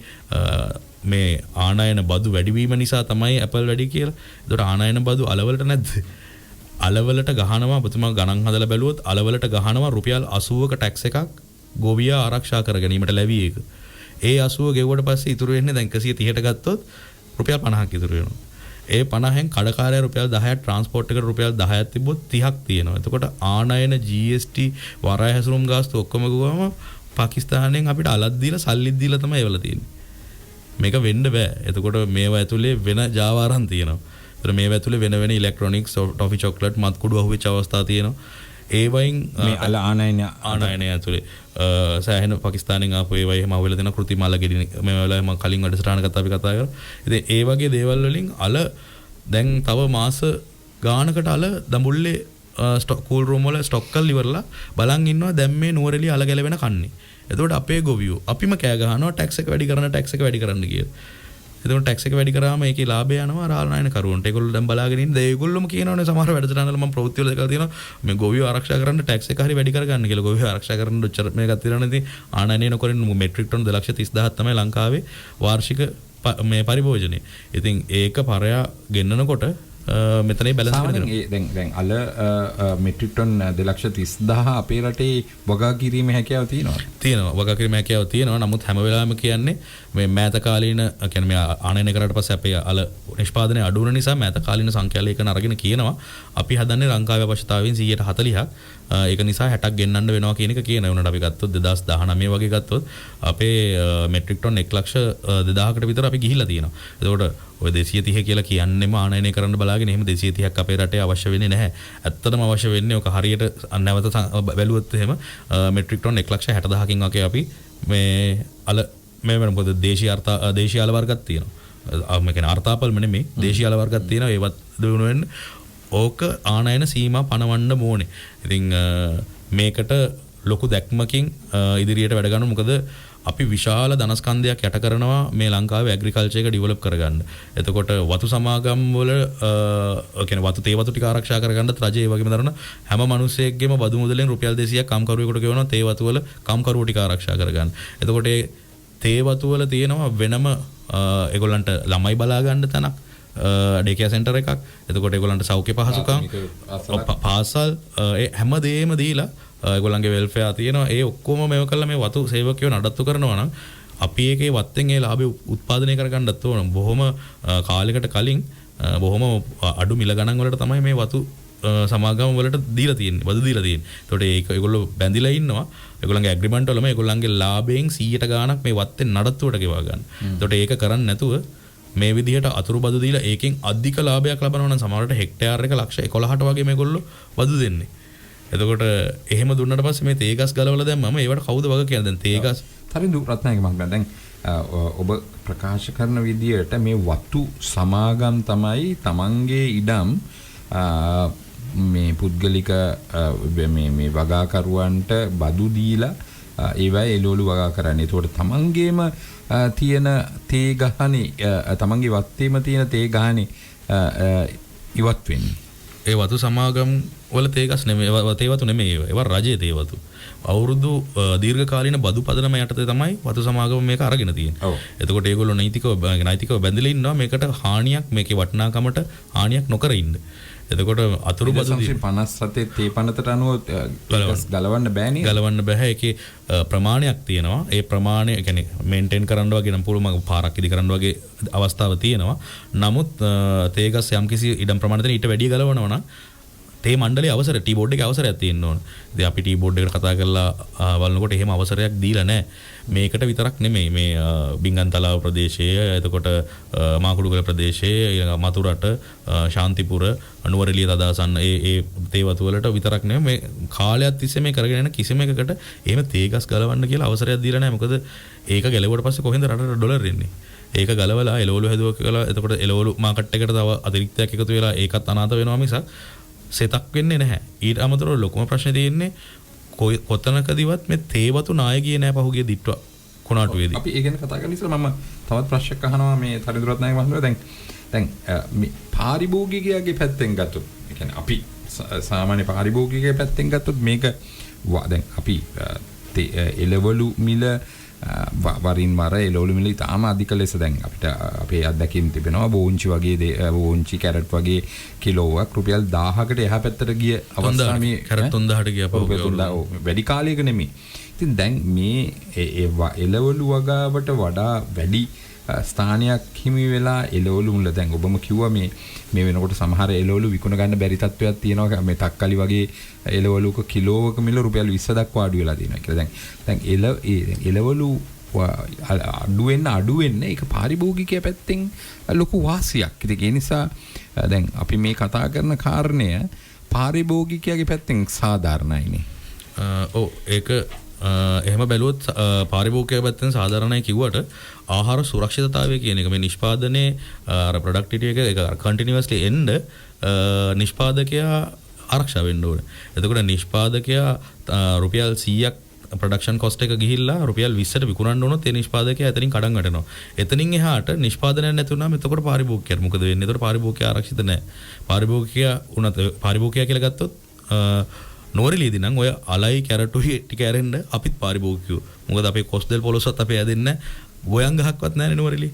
මේ ආනයන බදු වැඩිවීම නිසා තමයි ඇපල් වැඩි කියලා. එතකොට ආනයන බදු අලවලට නැද්ද? අලවලට ගහනවා ඔබතුමා ගණන් හදලා බැලුවොත් අලවලට ගහනවා රුපියල් 80ක ටැක්ස් එකක් ගොවියා ආරක්ෂා කර ගැනීමට ලැබී එක. ඒ 80 ගෙවුවට පස්සේ ඉතුරු වෙන්නේ දැන් 130ට ගත්තොත් රුපියල් 50ක් ඉතුරු වෙනවා. ඒ 50න් කඩකාරයා රුපියල් 10ක් ට්‍රාන්ස්පෝර්ට් එකට රුපියල් 10ක් තිබ්බොත් 30ක් තියෙනවා. එතකොට ආනයන GST වරාය හැසුරුම් ගාස්තු ඔක්කොම ගුවම පාකිස්තානයෙන් අපිට අලක් දීලා සල්ලිත් දීලා තමයි ඒවල තියෙන්නේ. මේක වෙන්න බෑ. එතකොට මේවා ඇතුලේ වෙන ජාවාරම් තියෙනවා. ඒතර මේවා ඇතුලේ වෙන ඉලෙක්ට්‍රොනික්ස්, ටොෆි චොක්ලට්, මත් කුඩු අහුවෙච්ච අවස්ථා තියෙනවා. ඒ වයින් මේ ආනයනය ඇතුලේ සෑහෙන පාකිස්තානෙන් ආපු ඒවා එහෙම අහුවෙලා තියෙන කෘතිම අල ගෙඩි මේ වෙලාවේ මම කලින් වැඩසටහනකට අපි කතා කරා. ඉතින් ඒ වගේ දේවල් වලින් අල දැන් තව මාස ගානකට අල දඹුල්ලේ ස්ටොක් කූල් රූම් වල ස්ටොක් කරලා ඉවරලා බලන් ඉන්නවා දැන් මේ නුවරඑළිය අල ගැලවෙන කන්නේ. එතකොට අපේ ගොවියෝ අපිම කෑ ගහනවා ටැක්ස් එක වැඩි කරන්න කියලා. එතකොට ටැක්ස් එක වැඩි කරාම ඒකේ ලාභය යනවා රාලනායන කරුවන්ට. ඒගොල්ලෝ දැන් බලාගෙන ඉන්නේ. ඒගොල්ලොම කියනවානේ සමහර වැඩසටහනවල මම ප්‍රවෘත්ති වල දැකලා තියෙනවා මේ ගොවියෝ ආරක්ෂා කරන්න ටැක්ස් එක හරි වැඩි කරගන්න කියලා. ගොවියෝ ආරක්ෂා කරන්න ඔච්චර මේකක් තියෙනවනේ. ඉතින් ආනයනය නොකරින් මෙට්‍රික් टन 2,30,000 තමයි ලංකාවේ වාර්ෂික මේ පරිභෝජනය. ඉතින් ඒක පරයා ගෙන්නනකොට මෙතන බැලන්ස් කරගෙන දැන් අල මෙට්‍රික් ටන් 2,30,000 අපේ රටේ වගා කිරීමේ හැකියාව තියෙනවා. වගා කිරීමේ හැකියාව තියෙනවා. නමුත් හැම වෙලාවෙම කියන්නේ මේ මෑත කාලීන කියන්නේ මේ ආනයනය කරාට පස්සේ අපේ අල නිෂ්පාදනය අඩු වෙන නිසා මෑත කාලීන සංඛ්‍යාලේඛන අරගෙන කියනවා අපි හදන්නේ ලංකාවේ අවශ්‍යතාවයෙන් 140ක්. ඒක නිසා 60ක් ගෙන්නන්න වෙනවා කියන එක කියන උනට අපි ගත්තොත් 2019 වගේ ගත්තොත් අපේ මෙට්‍රික් ටන් 1,02,000කට විතර අපි ගිහිල්ලා තියෙනවා. එතකොට ඔය 230 කියලා කියන්නේම ආනයනය කරන්න බලාගෙන එහෙම 230ක් අපේ රටේ අවශ්‍ය වෙන්නේ නැහැ. ඇත්තටම අවශ්‍ය වෙන්නේ ඔක හරියට නැවත බැලුවොත් එහෙම මෙට්‍රික් ටන් 1,60,000කින් වගේ අපි මේ අල මේ වෙන පොද දේශීය අල වර්ගයක් තියෙනවා. මේ කියන්නේ අර්ථාපල්ම නෙමෙයි දේශීය අල වර්ගයක් තියෙනවා. ඒවත් දුණු වෙන්න ඕක ආනයන සීමා පනවන්න ඕනේ. ඉතින් මේකට ලොකු දැක්මකින් ඉදිරියට වැඩ ගන්න. මොකද අපි විශාල ධනස්කන්ධයක් යට කරනවා මේ ලංකාවේ ඇග්‍රිකල්චර් එක ඩෙවලොප් කරගන්න. එතකොට වතු සමාගම් වල කියන්නේ වතු තේ වතු ටික ආරක්ෂා කරගන්නත් රජය ඒ වගේම දරන හැම මිනිසෙක්ගේම බදු මුදලෙන් රුපියල් 200ක් කම්කරුවෙකුට ගෙවනවා තේ වතු වල කම්කරුවෝ ටික ආරක්ෂා කරගන්න. එතකොට ඒ තේ වතු වල තියෙනවා වෙනම ඒගොල්ලන්ට ළමයි බලා ගන්න තැනක්. ඩේකියා සෙන්ටර් එකක්. එතකොට ඒගොල්ලන්ට සෞඛ්‍ය පහසුකම් පාසල් ඒ හැමදේම දීලා ඒගොල්ලන්ගේ වෙල්ෆෙයාර් තියෙනවා. ඒ ඔක්කොම මේව කළා මේ වතු සේවකයෝ නඩත්තු කරනවා නම් අපි ඒකේ වත්තෙන් ඒ ලාභය උත්පාදනය කරගන්නත් ඕන. බොහොම කාලයකට කලින් බොහොම අඩු මිල ගණන් වලට තමයි මේ වතු සමාගම් වලට දීලා තියෙන්නේ. වතු දීලා තියෙන්නේ. එතකොට ඒක ඒගොල්ලෝ බැඳිලා ඉන්නවා. ඒගොල්ලන්ගේ ඇග්‍රීමන්ට් වලම ඒගොල්ලන්ගේ ලාභයෙන් 100ට ගාණක් මේ වත්තෙන් නඩත්තුවට ගෙවා ගන්න. එතකොට ඒක කරන්නේ නැතුව මේ විදිහට අතුරු බදු දීලා ඒකෙන් අධික ලාභයක් ලබනවා නම් සමහරවිට හෙක්ටයාර් එක ලක්ෂ 11ට වගේ මේගොල්ලෝ බදු දෙන්නේ. එතකොට එහෙම දුන්නට පස්සේ මේ තේගස් ගලවලා දැම්මම ඒවට කවුද වග කියන්නේ? දැන් තේගස් තරිඳු රත්නායක මහත්මයා දැන් ඔබ ප්‍රකාශ කරන විදිහට මේ වතු සමාගම් තමයි තමන්ගේ ඉඩම් මේ පුද්ගලික මේ වගාකරුවන්ට බදු දීලා ඒවයි එළවලු වගා කරන්නේ. ඒතකොට තමන්ගේම තියෙන තේ ගහනේ තමන්ගේ වත්තේම තියෙන තේ ගහනේ ඉවත් වෙන්නේ. ඒ වතු සමාගම් වල තේගස් නෙමෙයි තේ වතු නෙමෙයි ඒවා රජයේ තේ වතු. අවුරුදු දීර්ඝකාලීන බදු පදනම යටතේ තමයි වතු සමාගම මේක අරගෙන තියෙන්නේ. එතකොට ඒගොල්ලෝ නෛතිකව බැඳිලා ඉන්නවා මේකට හානියක් මේකේ වටිනාකමට හානියක් නොකර ඉන්න. එතකොට අතුරු බදු 57 තේ පනතට අනුව ගලවන්න බෑනේ. ගලවන්න බෑ. ඒකේ ප්‍රමාණයක් තියෙනවා. ඒ ප්‍රමාණය කියන්නේ මේන්ටේන් කරන්න වගේ නම් පුළුවන් පාරක් ඉදි කරන්න වගේ අවස්ථාව තියෙනවා. නමුත් තේගස් යම්කිසි ඉඩම් ප්‍රමාණයට ඊට වැඩි ගලවනවා නම් තේ මණ්ඩලයේ අවසර ටී බෝඩ් එකේ අවසරයක් තියෙන්න ඕන. ඉතින් අපි ටී බෝඩ් එකට කතා කරලා බලනකොට එහෙම අවසරයක් දීලා නැහැ. මේකට විතරක් නෙමෙයි මේ බිංගන්තලාව ප්‍රදේශයේ එතකොට මාකුඩුගල ප්‍රදේශයේ ඊළඟ මතුරට ශාන්තිපුර නුවරඑළිය තදාසන්න ඒ තේ වතු වලට විතරක් නෙමෙයි මේ කාලයක් තිස්සේ මේ කරගෙන යන කිසිම එකකට එහෙම තේගස් ගලවන්න කියලා අවසරයක් දීලා නැහැ. මොකද ඒක ගැලවුවට පස්සේ කොහෙන්ද රටට ඩොලර් එන්නේ? ඒක ගලවලා එළවලු හැදුවා කියලා එතකොට එළවලු මාකට් එකට තව අතිරික්තයක් එකතු වෙලා ඒකත් අනාථ වෙනවා මිසක් සෙතක් වෙන්නේ නැහැ. ඊට අමතරව ලොකුම ප්‍රශ්නේ තියෙන්නේ කොතනකදීවත් මේ තේවතු නාය ගියේ නැහැ පහුගිය දිට්ටුව කොනාටුවේදී. අපි ඒ ගැන කතා කරන ඉස්සර මම තවත් ප්‍රශ්නයක් අහනවා මේ තරිඳුරත් නායක මහත්මයා. දැන් මේ පාරිභෝගිකයාගේ පැත්තෙන් ගත්තොත් ඒ කියන්නේ අපි සාමාන්‍ය පාරිභෝගිකයාගේ පැත්තෙන් ගත්තොත් මේක දැන් අපි එළවලු මිල වරින් වර එළවලු මිල ඉතාම අධික ලෙස දැන් අපිට අපේ අත්දැකීම් තිබෙනවා. බෝංචි වගේ බෝංචි කැරට් වගේ කිලෝවක් රුපියල් 1000කට එහා පැත්තට ගිය අවස්ථා මේ කැරට් 3000ට ගියා. වැඩි කාලයක නෙමෙයි. ඉතින් දැන් මේ එළවලු වගාවට වඩා වැඩි ස්ථානයක් හිමි වෙලා එළවලු මුල දැන් ඔබම කිව්වා මේ වෙනකොට සමහර එළවලු විකුණ ගන්න බැරි තත්ත්වයක් තියෙනවා මේ තක්කලි වගේ එළවලුක කිලෝවක මිල රුපියල් 20 දක්වා අඩු වෙලා තියෙනවා කියලා දැන් එළවලු අඩු වෙන්න ඒක පාරිභෝගිකය පැත්තෙන් ලොකු වාසියක්. ඉතින් ඒ නිසා දැන් අපි මේ කතා කරන කාරණය පාරිභෝගිකයාගේ පැත්තෙන් සාධාරණයිනේ. ඔව් ඒක එහෙම බැලුවොත් පාරිභෝගිකයා පැත්තෙන් සාධාරණයි කිව්වට ආහාර සුරක්ෂිතතාවය කියන එක මේ නිෂ්පාදනයේ අර ප්‍රොඩක්ටිවිටි එක කන්ටිනියස්ලි එන්න නිෂ්පාදකයා ආරක්ෂා වෙන්න ඕනේ. එතකොට නිෂ්පාදකයා රුපියල් 100ක් ප්‍රොඩක්ෂන් කොස්ට් එක ගිහිල්ලා රුපියල් 20ට විකුණන්න උනොත් ඒ නිෂ්පාදකයා එතනින් කඩන් වැටෙනවා. එතනින් එහාට නිෂ්පාදනයක් නැති වුණාම එතකොට පාරිභෝගිකයාට මොකද වෙන්නේ? එතකොට පාරිභෝගිකයා ආරක්ෂිත නැහැ. පාරිභෝගිකයා කියලා ගත්තොත් නෝරෙලියදී නම් ඔය අලයි කැරටුයි ටික ඇරෙන්න අපිත් පාරිභෝගිකයෝ. මොකද අපේ කොස්දෙල් පොලොස්සත් අපේ ඇදෙන්නේ ගොයන් ගහක්වත් නැහැ නෝරෙලි.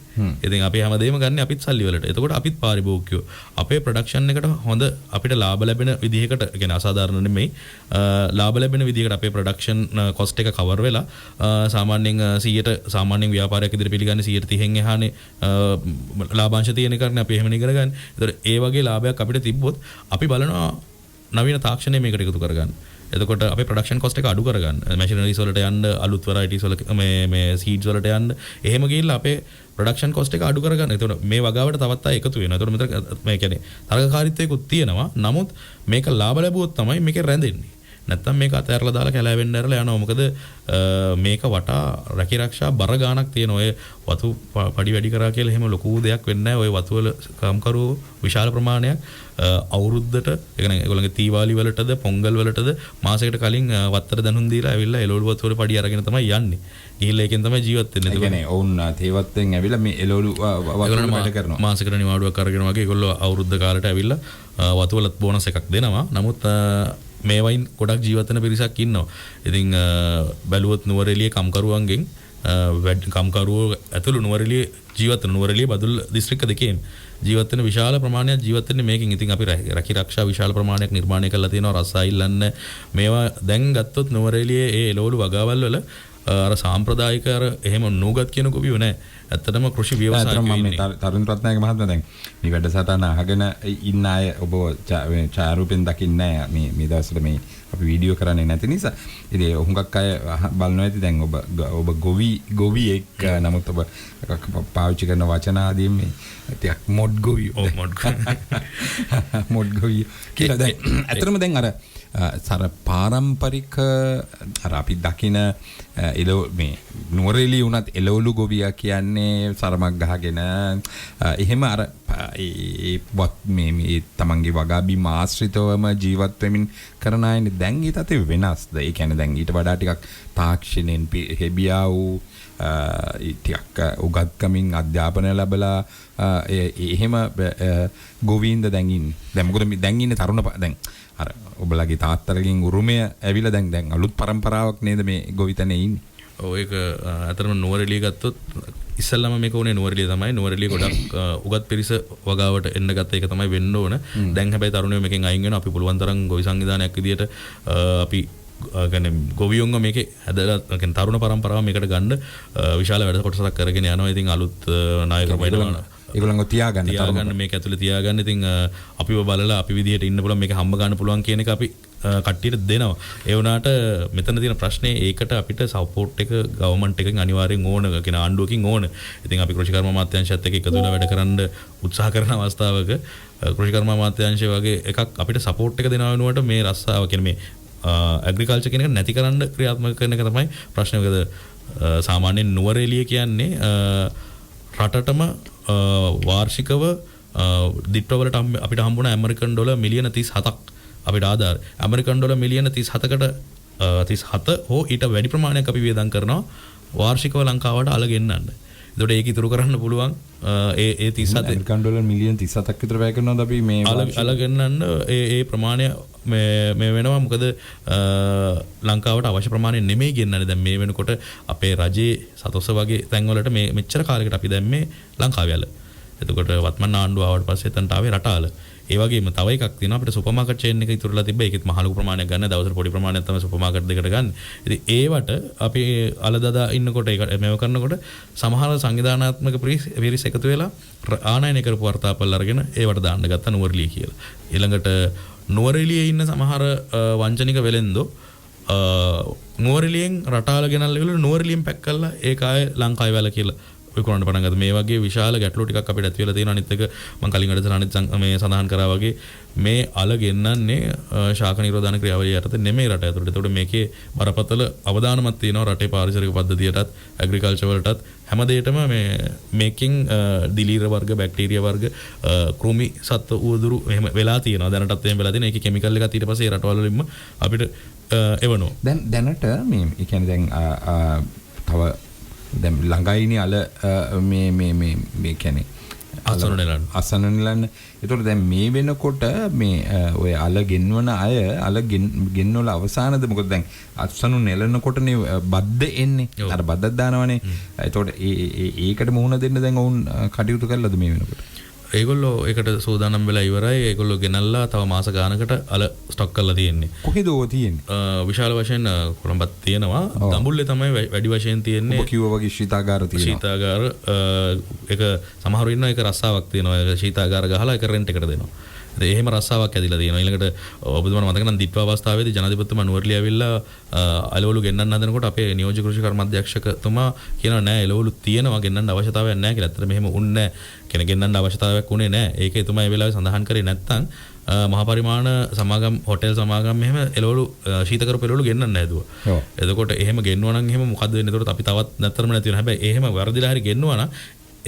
ඉතින් අපි හැමදේම ගන්න අපිත් සල්ලි වලට. එතකොට අපිත් පාරිභෝගිකයෝ. අපේ ප්‍රොඩක්ෂන් එකට හොඳ අපිට ලාභ ලැබෙන විදිහකට කියන්නේ අසාධාරණ නෙමෙයි. ලාභ ලැබෙන විදිහකට අපේ ප්‍රොඩක්ෂන් කොස්ට් එක කවර් වෙලා සාමාන්‍යයෙන් 100ට සාමාන්‍යයෙන් ව්‍යාපාරයක් ඉදිරි පිළිගන්නේ 130න් එහානේ ලාභාංශ තියෙන එකනේ අපි එහෙම නේ කරගන්නේ. ඒතකොට ඒ වගේ ලාභයක් අපිට තිබ්බොත් අපි බලනවා නවීන තාක්ෂණය මේකට එකතු කරගන්න. එතකොට අපේ ප්‍රොඩක්ෂන් කොස්ට් එක අඩු කරගන්න. මැෂිනරිස් වලට යන්න, අලුත් වෙරයිටිස් වල මේ සීඩ්ස් වලට යන්න. එහෙම ගිහිල්ලා අපේ ප්‍රොඩක්ෂන් කොස්ට් එක අඩු කරගන්න. එතකොට මේ වගාවට තවත් අය එකතු වෙනවා. එතකොට මෙතන මේ කියන්නේ තරගකාරීත්වයකුත් තියෙනවා. නමුත් මේක ලාභ ලැබුවොත් තමයි මේකේ රැඳෙන්නේ. නැත්තම් මේක අතහැරලා දාලා කැලෑවෙන්න ඇරලා යනවා. මොකද මේක වටා රැකිරක්ෂා බර ගාණක් තියෙන ඔය වතු පඩි වැඩි කරා කියලා එහෙම ලොකු දෙයක් වෙන්නේ නැහැ. ඔය වතු වල කම්කරුවෝ විශාල ප්‍රමාණයක් අවුරුද්දට ඒ කියන්නේ ඒගොල්ලන්ගේ තීවාලි වලටද පොංගල් වලටද මාසයකට කලින් වත්තර දැනුම් දීලා ඇවිල්ලා එළවලු වතු වල පඩි අරගෙන තමයි යන්නේ. ගිහිල්ලා ඒකෙන් තමයි ජීවත් වෙන්නේ. ඒ කියන්නේ ඔවුන් තේවත්තෙන් ඇවිල්ලා මේ එළවලු වතු වැඩ කරනවා. මාසයකට නිවාඩුවක් අරගෙන වගේ ඒගොල්ලෝ අවුරුද්ද කාලයට ඇවිල්ලා වතු වල බෝනස් එකක් දෙනවා. නමුත් මේ වයින් ගොඩක් ජීවත් වෙන පිරිසක් ඉන්නවා. ඉතින් බැලුවොත් නුවරඑළිය කම්කරුවන්ගෙන් කම්කරුවෝ ඇතුළු නුවරඑළිය ජීවත් වෙන නුවරඑළිය බදුල්ල දිස්ත්‍රික්ක දෙකේම ජීවත් වෙන විශාල ප්‍රමාණයක් ජීවත් වෙන්නේ මේකෙන්. ඉතින් අපි රැකිරක්ෂා විශාල ප්‍රමාණයක් නිර්මාණය කරලා තියෙනවා. රසායල්ලන්න මේවා දැන් ගත්තොත් නුවරඑළියේ ඒ එළවලු වගාවල් වල අර සාම්ප්‍රදායික අර එහෙම නූගත් කියන කොපියෝ නැහැ. ඇත්තටම කෘෂි ව්‍යවසායකයෝ ඉන්නේ. තරුණ රත්නායක මහත්මයා දැන් මේ වැඩසටහන අහගෙන ඉන්න අය ඔබ ඡායාරූපෙන් දකින්නේ නැහැ. මේ දවස්වල මේ අපි වීඩියෝ කරන්නේ නැති නිසා. ඉතින් හුඟක් අය බලනවා ඇති දැන් ඔබ ගොවියෙක් නමුත් ඔබ පාවිච්චි කරන වචන ආදී මේ ටිකක් මොඩ් ගොවියෝ. මොඩ් ගොවියෝ කියලා දැන් ඇත්තටම දැන් අර සර පාරම්පරික අර අපි දකින මේ නුවරඑළිය උනත් එළවලු ගොවියා කියන්නේ සරමක් ගහගෙන එහෙම අර මේ තමන්ගේ වගා බිම ආශ්‍රිතවම ජීවත් වෙමින් කරන අයනේ. දැන් ඊට අතේ වෙනස්ද? ඒ කියන්නේ දැන් ඊට වඩා ටිකක් තාක්ෂණයෙන් හෙබියා වූ ටිකක් උගත්කමින් අධ්‍යාපනය ලැබලා එහෙම ගොවීන්ද දැන් ඉන්නේ. දැන් මොකද මේ දැන් ඉන්නේ තරුණ දැන් අර ඔබලගේ තාත්තලගෙන් උරුමය ඇවිල්ලා දැන් අලුත් පරම්පරාවක් නේද මේ ගොවිතැනේ ඉන්නේ. ඔව් ඒක අතරම නුවරඑළිය ගත්තොත් ඉස්සල්ලාම මේක උනේ නුවරඑළිය තමයි. නුවරඑළිය ගොඩක් උගත් පිරිස වගාවට එන්න ගත්ත එක තමයි වෙන්න ඕන. දැන් හැබැයි තරුණයෝ මේකෙන් අයින් වෙනවා. අපි පුළුවන් තරම් ගොවි සංවිධානයක් විදියට අපි කියන්නේ ගොවියොන්ව මේකේ හැදලා කියන්නේ තරුණ පරම්පරාව මේකට ගන්න විශාල වැඩ කොටසක් කරගෙන යනවා. ඉතින් අලුත් නායකයෝ වෙනවා. ඒගොල්ලන්ව තියාගන්න මේක ඇතුලේ තියාගන්න. ඉතින් අපිව බලලා අපි විදියට ඉන්න පුළුවන් මේක හම්බ ගන්න පුළුවන් කියන එක අපි කට්ටියට දෙනවා. ඒ වුණාට මෙතන තියෙන ප්‍රශ්නේ ඒකට අපිට සපෝට් එක ගවර්න්මන්ට් එකෙන් අනිවාර්යෙන් ඕන කියන ආණ්ඩුවකින් ඕන. ඉතින් අපි කෘෂිකර්ම අමාත්‍යාංශයත් එක්ක එකතු වෙලා වැඩ කරන්න උත්සාහ කරන අවස්ථාවක කෘෂිකර්ම අමාත්‍යාංශය වගේ එකක් අපිට සපෝට් එක දෙනවා වෙනුවට මේ රස්සාව කියන්නේ මේ ඇග්‍රිකල්චර් කියන එක නැති කරන්න ක්‍රියාත්මක කරන එක තමයි ප්‍රශ්නේ. මොකද සාමාන්‍යයෙන් නුවරඑළිය කියන්නේ රටටම වාර්ෂිකව දිට්ටවලට අපිට හම්බුන ඇමරිකන් ඩොලර් මිලියන 37ක් අපිට ආධාර. ඇමරිකන් ඩොලර් මිලියන 37කට 37 හෝ ඊට වැඩි ප්‍රමාණයක් අපි වියදම් කරනවා වාර්ෂිකව ලංකාවට අල ගෙන්නන්න. ඒකට ඒක ඉතුරු කරන්න පුළුවන් ඒ 37 ඇමරිකන් ඩොලර් මිලියන 37ක් විතර වැය කරනවාද අපි මේ අල ගෙන්නන්න ඒ ප්‍රමාණය මේ වෙනවා. මොකද ලංකාවට අවශ්‍ය ප්‍රමාණය නෙමෙයි ගෙන්නන්නේ. දැන් මේ වෙනකොට අපේ රජයේ සතොස්ස වගේ තැන්වලට මේ මෙච්චර කාලයකට අපි දැන් මේ ලංකාවේ අල. එතකොට වත්මන් ආණ්ඩුව ආවට පස්සේ එතනට ආවේ රටාල. ඒ වගේම තව එකක් තියෙනවා අපිට සුපර් මාකට් චේන් එක ඉතුරුලා තිබ්බ. ඒකෙත් මහ ලොකු ප්‍රමාණයක් ගන්න. දවසට පොඩි ප්‍රමාණයක් තමයි සුපර් මාකට් දෙකට ගන්න. ඉතින් ඒවට අපි අලදදා ඉන්නකොට ඒක මේව කරනකොට සමහර සංවිධානාත්මක පිරිස් එකතු වෙලා ආනයනය කරපු වර්තාපල් අරගෙන ඒවට දාන්න ගත්තා නුවරඑළිය කියලා. ඊළඟට නුවරඑළියේ ඉන්න සමහර වංචනික වෙලෙන්දෝ නුවරඑළියෙන් රටාල ගෙනල්ලා නුවරඑළියෙන් පැක් කරලා ඒක ආයේ ලංකාවේ වැල කියලා විකුණන්න පටන් ගත්තා. මේ වගේ විශාල ගැටලු ටිකක් අපිට ඇති වෙලා තියෙනවා. අනිත් එක මම කලින් වැඩසටහනෙත් මේ සඳහන් කරා වගේ මේ අල ගෙන්නන්නේ ශාක නිරෝධන ක්‍රියාවලිය යටතේ නෙමෙයි රට ඇතුළට. ඒතකොට මේකේ බරපතල අවදානමක් තියෙනවා රටේ පාරිසරික පද්ධතියටත් ඇග්‍රිකල්චර් වලටත් හැම දෙයකම මේ මේකින් දිලීර වර්ග බැක්ටීරියා වර්ග කෘමි සත්ව උවදුරු එහෙම වෙලා තියෙනවා. දැනටත් එහෙම වෙලා තියෙනවා. ඒකේ කෙමිකල් එකත් ඊට පස්සේ රටවල වලින්ම අපිට එවනවා. දැනට මේ ඒ කියන්නේ දැන් තව දැන් ළඟයිනේ අල මේ කියන්නේ අසන නෙලන්න. ඒතකොට දැන් මේ වෙනකොට මේ ඔය අල ගෙන්වන අය අල ගෙන්වල අවසානද මොකද දැන් අසනු නෙලනකොටනේ බද්ද එන්නේ. අර බද්දක් දානවනේ. ඒතකොට ඒකට මුහුණ දෙන්න දැන් වුන් කටයුතු කළාද මේ වෙනකොට? ඒගොල්ලෝ ඒකට සූදානම් වෙලා ඉවරයි. ඒගොල්ලෝ ගෙනල්ලා තව මාස ගානකට අල ස්ටොක් කරලා තියෙන්නේ. කොහෙද ඕක තියෙන්නේ? විශාල වශයෙන් කොළඹත් තියෙනවා. දඹුල්ලේ තමයි වැඩි වශයෙන් තියෙන්නේ. ඔබ කිව්වා වගේ ශීතාගාර තියෙනවා. ශීතාගාර ඒක සමහරු ඉන්නවා. ඒක රස්සාවක් තියෙනවා. ඒක ශීතාගාර ගහලා ඒක රෙන්ට් එකට දෙනවා. එහෙම රස්සාවක් ඇදිලා තියෙනවා. ඊළඟට ඔබතුමාට මතක නම් දිට්ව අවස්ථාවේදී ජනාධිපතිතුමා නුවරඑළිය ඇවිල්ලා එළවලු ගෙන්නන්න හදනකොට අපේ නියෝජ්‍ය කෘෂි කර්මාධ්‍යක්ෂකතුමා කියනවා නෑ එළවලු තියෙනවා ගෙන්නන්න අවශ්‍යතාවයක් නෑ කියලා. ඇත්තට මෙහෙම උන්නේ නෑ. කෙනෙක් ගෙන්නන්න අවශ්‍යතාවයක් උනේ නෑ. ඒක එතුමා ඒ වෙලාවේ සඳහන් කරේ නැත්නම් මහා පරිමාණ සමාගම් හොටෙල් සමාගම් මෙහෙම එළවලු ශීත කරපු එළවලු ගෙන්නන්න හැදුවා. එතකොට එහෙම ගෙන්නුවා නම් එහෙම මොකද්ද වෙන්නේ? එතකොට අපි තවත් නැත්තරම නැති වෙනවා. හැබැයි එහෙම වර්ධිලා හරි ගෙන්නුවා නම්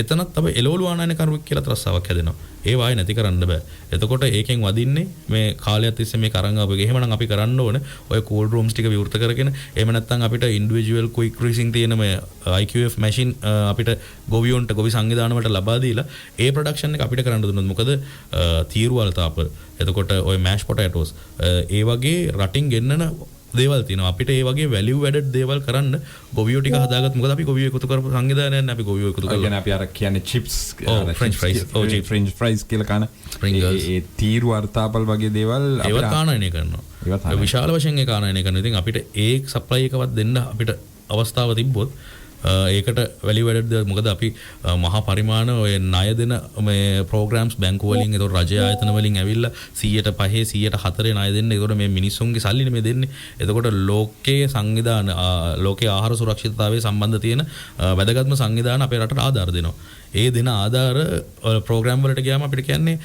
එතනත් තමයි එළවලු ආනයන කරුවෙක් කියලා රස්සාවක් හැදෙනවා. ඒ වායි නැති කරන්න බෑ. එතකොට ඒකෙන් වදින්නේ මේ කාලයක් තිස්සේ මේ කරන් ආපු එක. එහෙමනම් අපි කරන්න ඕනේ ඔය කෝල්ඩ් රූම්ස් ටික විවෘත කරගෙන එහෙම නැත්නම් අපිට ඉන්ඩිවිජුවල් ක්වික් ෆ්‍රීසිං තියෙන මේ IQF මැෂින් අපිට ගොවියොන්ට ගොවි සංවිධාන වලට ලබා දීලා ඒ ප්‍රොඩක්ෂන් එක අපිට කරන්න දුන්නොත් මොකද තීරුවල් තාප එතකොට ඔය මෑෂ් පොටැටෝස් ඒ වගේ රටින් ගෙන්නන දේවල් තියෙනවා. අපිට ඒ වගේ වැලියු ඇඩඩ් දේවල් කරන්න ගොවියෝ ටික හදාගත්ත. මොකද අපි ගොවියෝ එකතු කරපු සංවිධානයක් නේ අපි ගොවියෝ එකතු කරලා. කියන්නේ අපි අර කියන්නේ chips French fries French fries කියලා කන ඒ තීරු වර්තාපල් වගේ දේවල් අපිට ආනයනය කරනවා. විශාල වශයෙන් ඒක ආනයනය කරනවා. ඉතින් අපිට ඒ සප්ලයි එකවත් දෙන්න අපිට අවස්ථාව තිබ්බොත් ඒකට වැලියු ඇඩඩ් මොකද අපි මහා පරිමාණ ඔය ණය දෙන මේ ප්‍රෝග්‍රෑම්ස් බැංකු වලින් ඒතකොට රජ ආයතන වලින් ඇවිල්ලා 105 104 ණය දෙන්නේ. ඒතකොට මේ මිනිස්සුන්ගේ සල්ලිනේ මේ දෙන්නේ. එතකොට ලෝකයේ සංවිධාන ලෝකයේ ආහාර සුරක්ෂිතතාවයේ සම්බන්ධ තියෙන වැදගත්ම සංවිධාන අපේ රටට ආධාර දෙනවා. ඒ දෙන ආධාර ප්‍රෝග්‍රෑම් වලට ගියාම අපිට කියන්නේ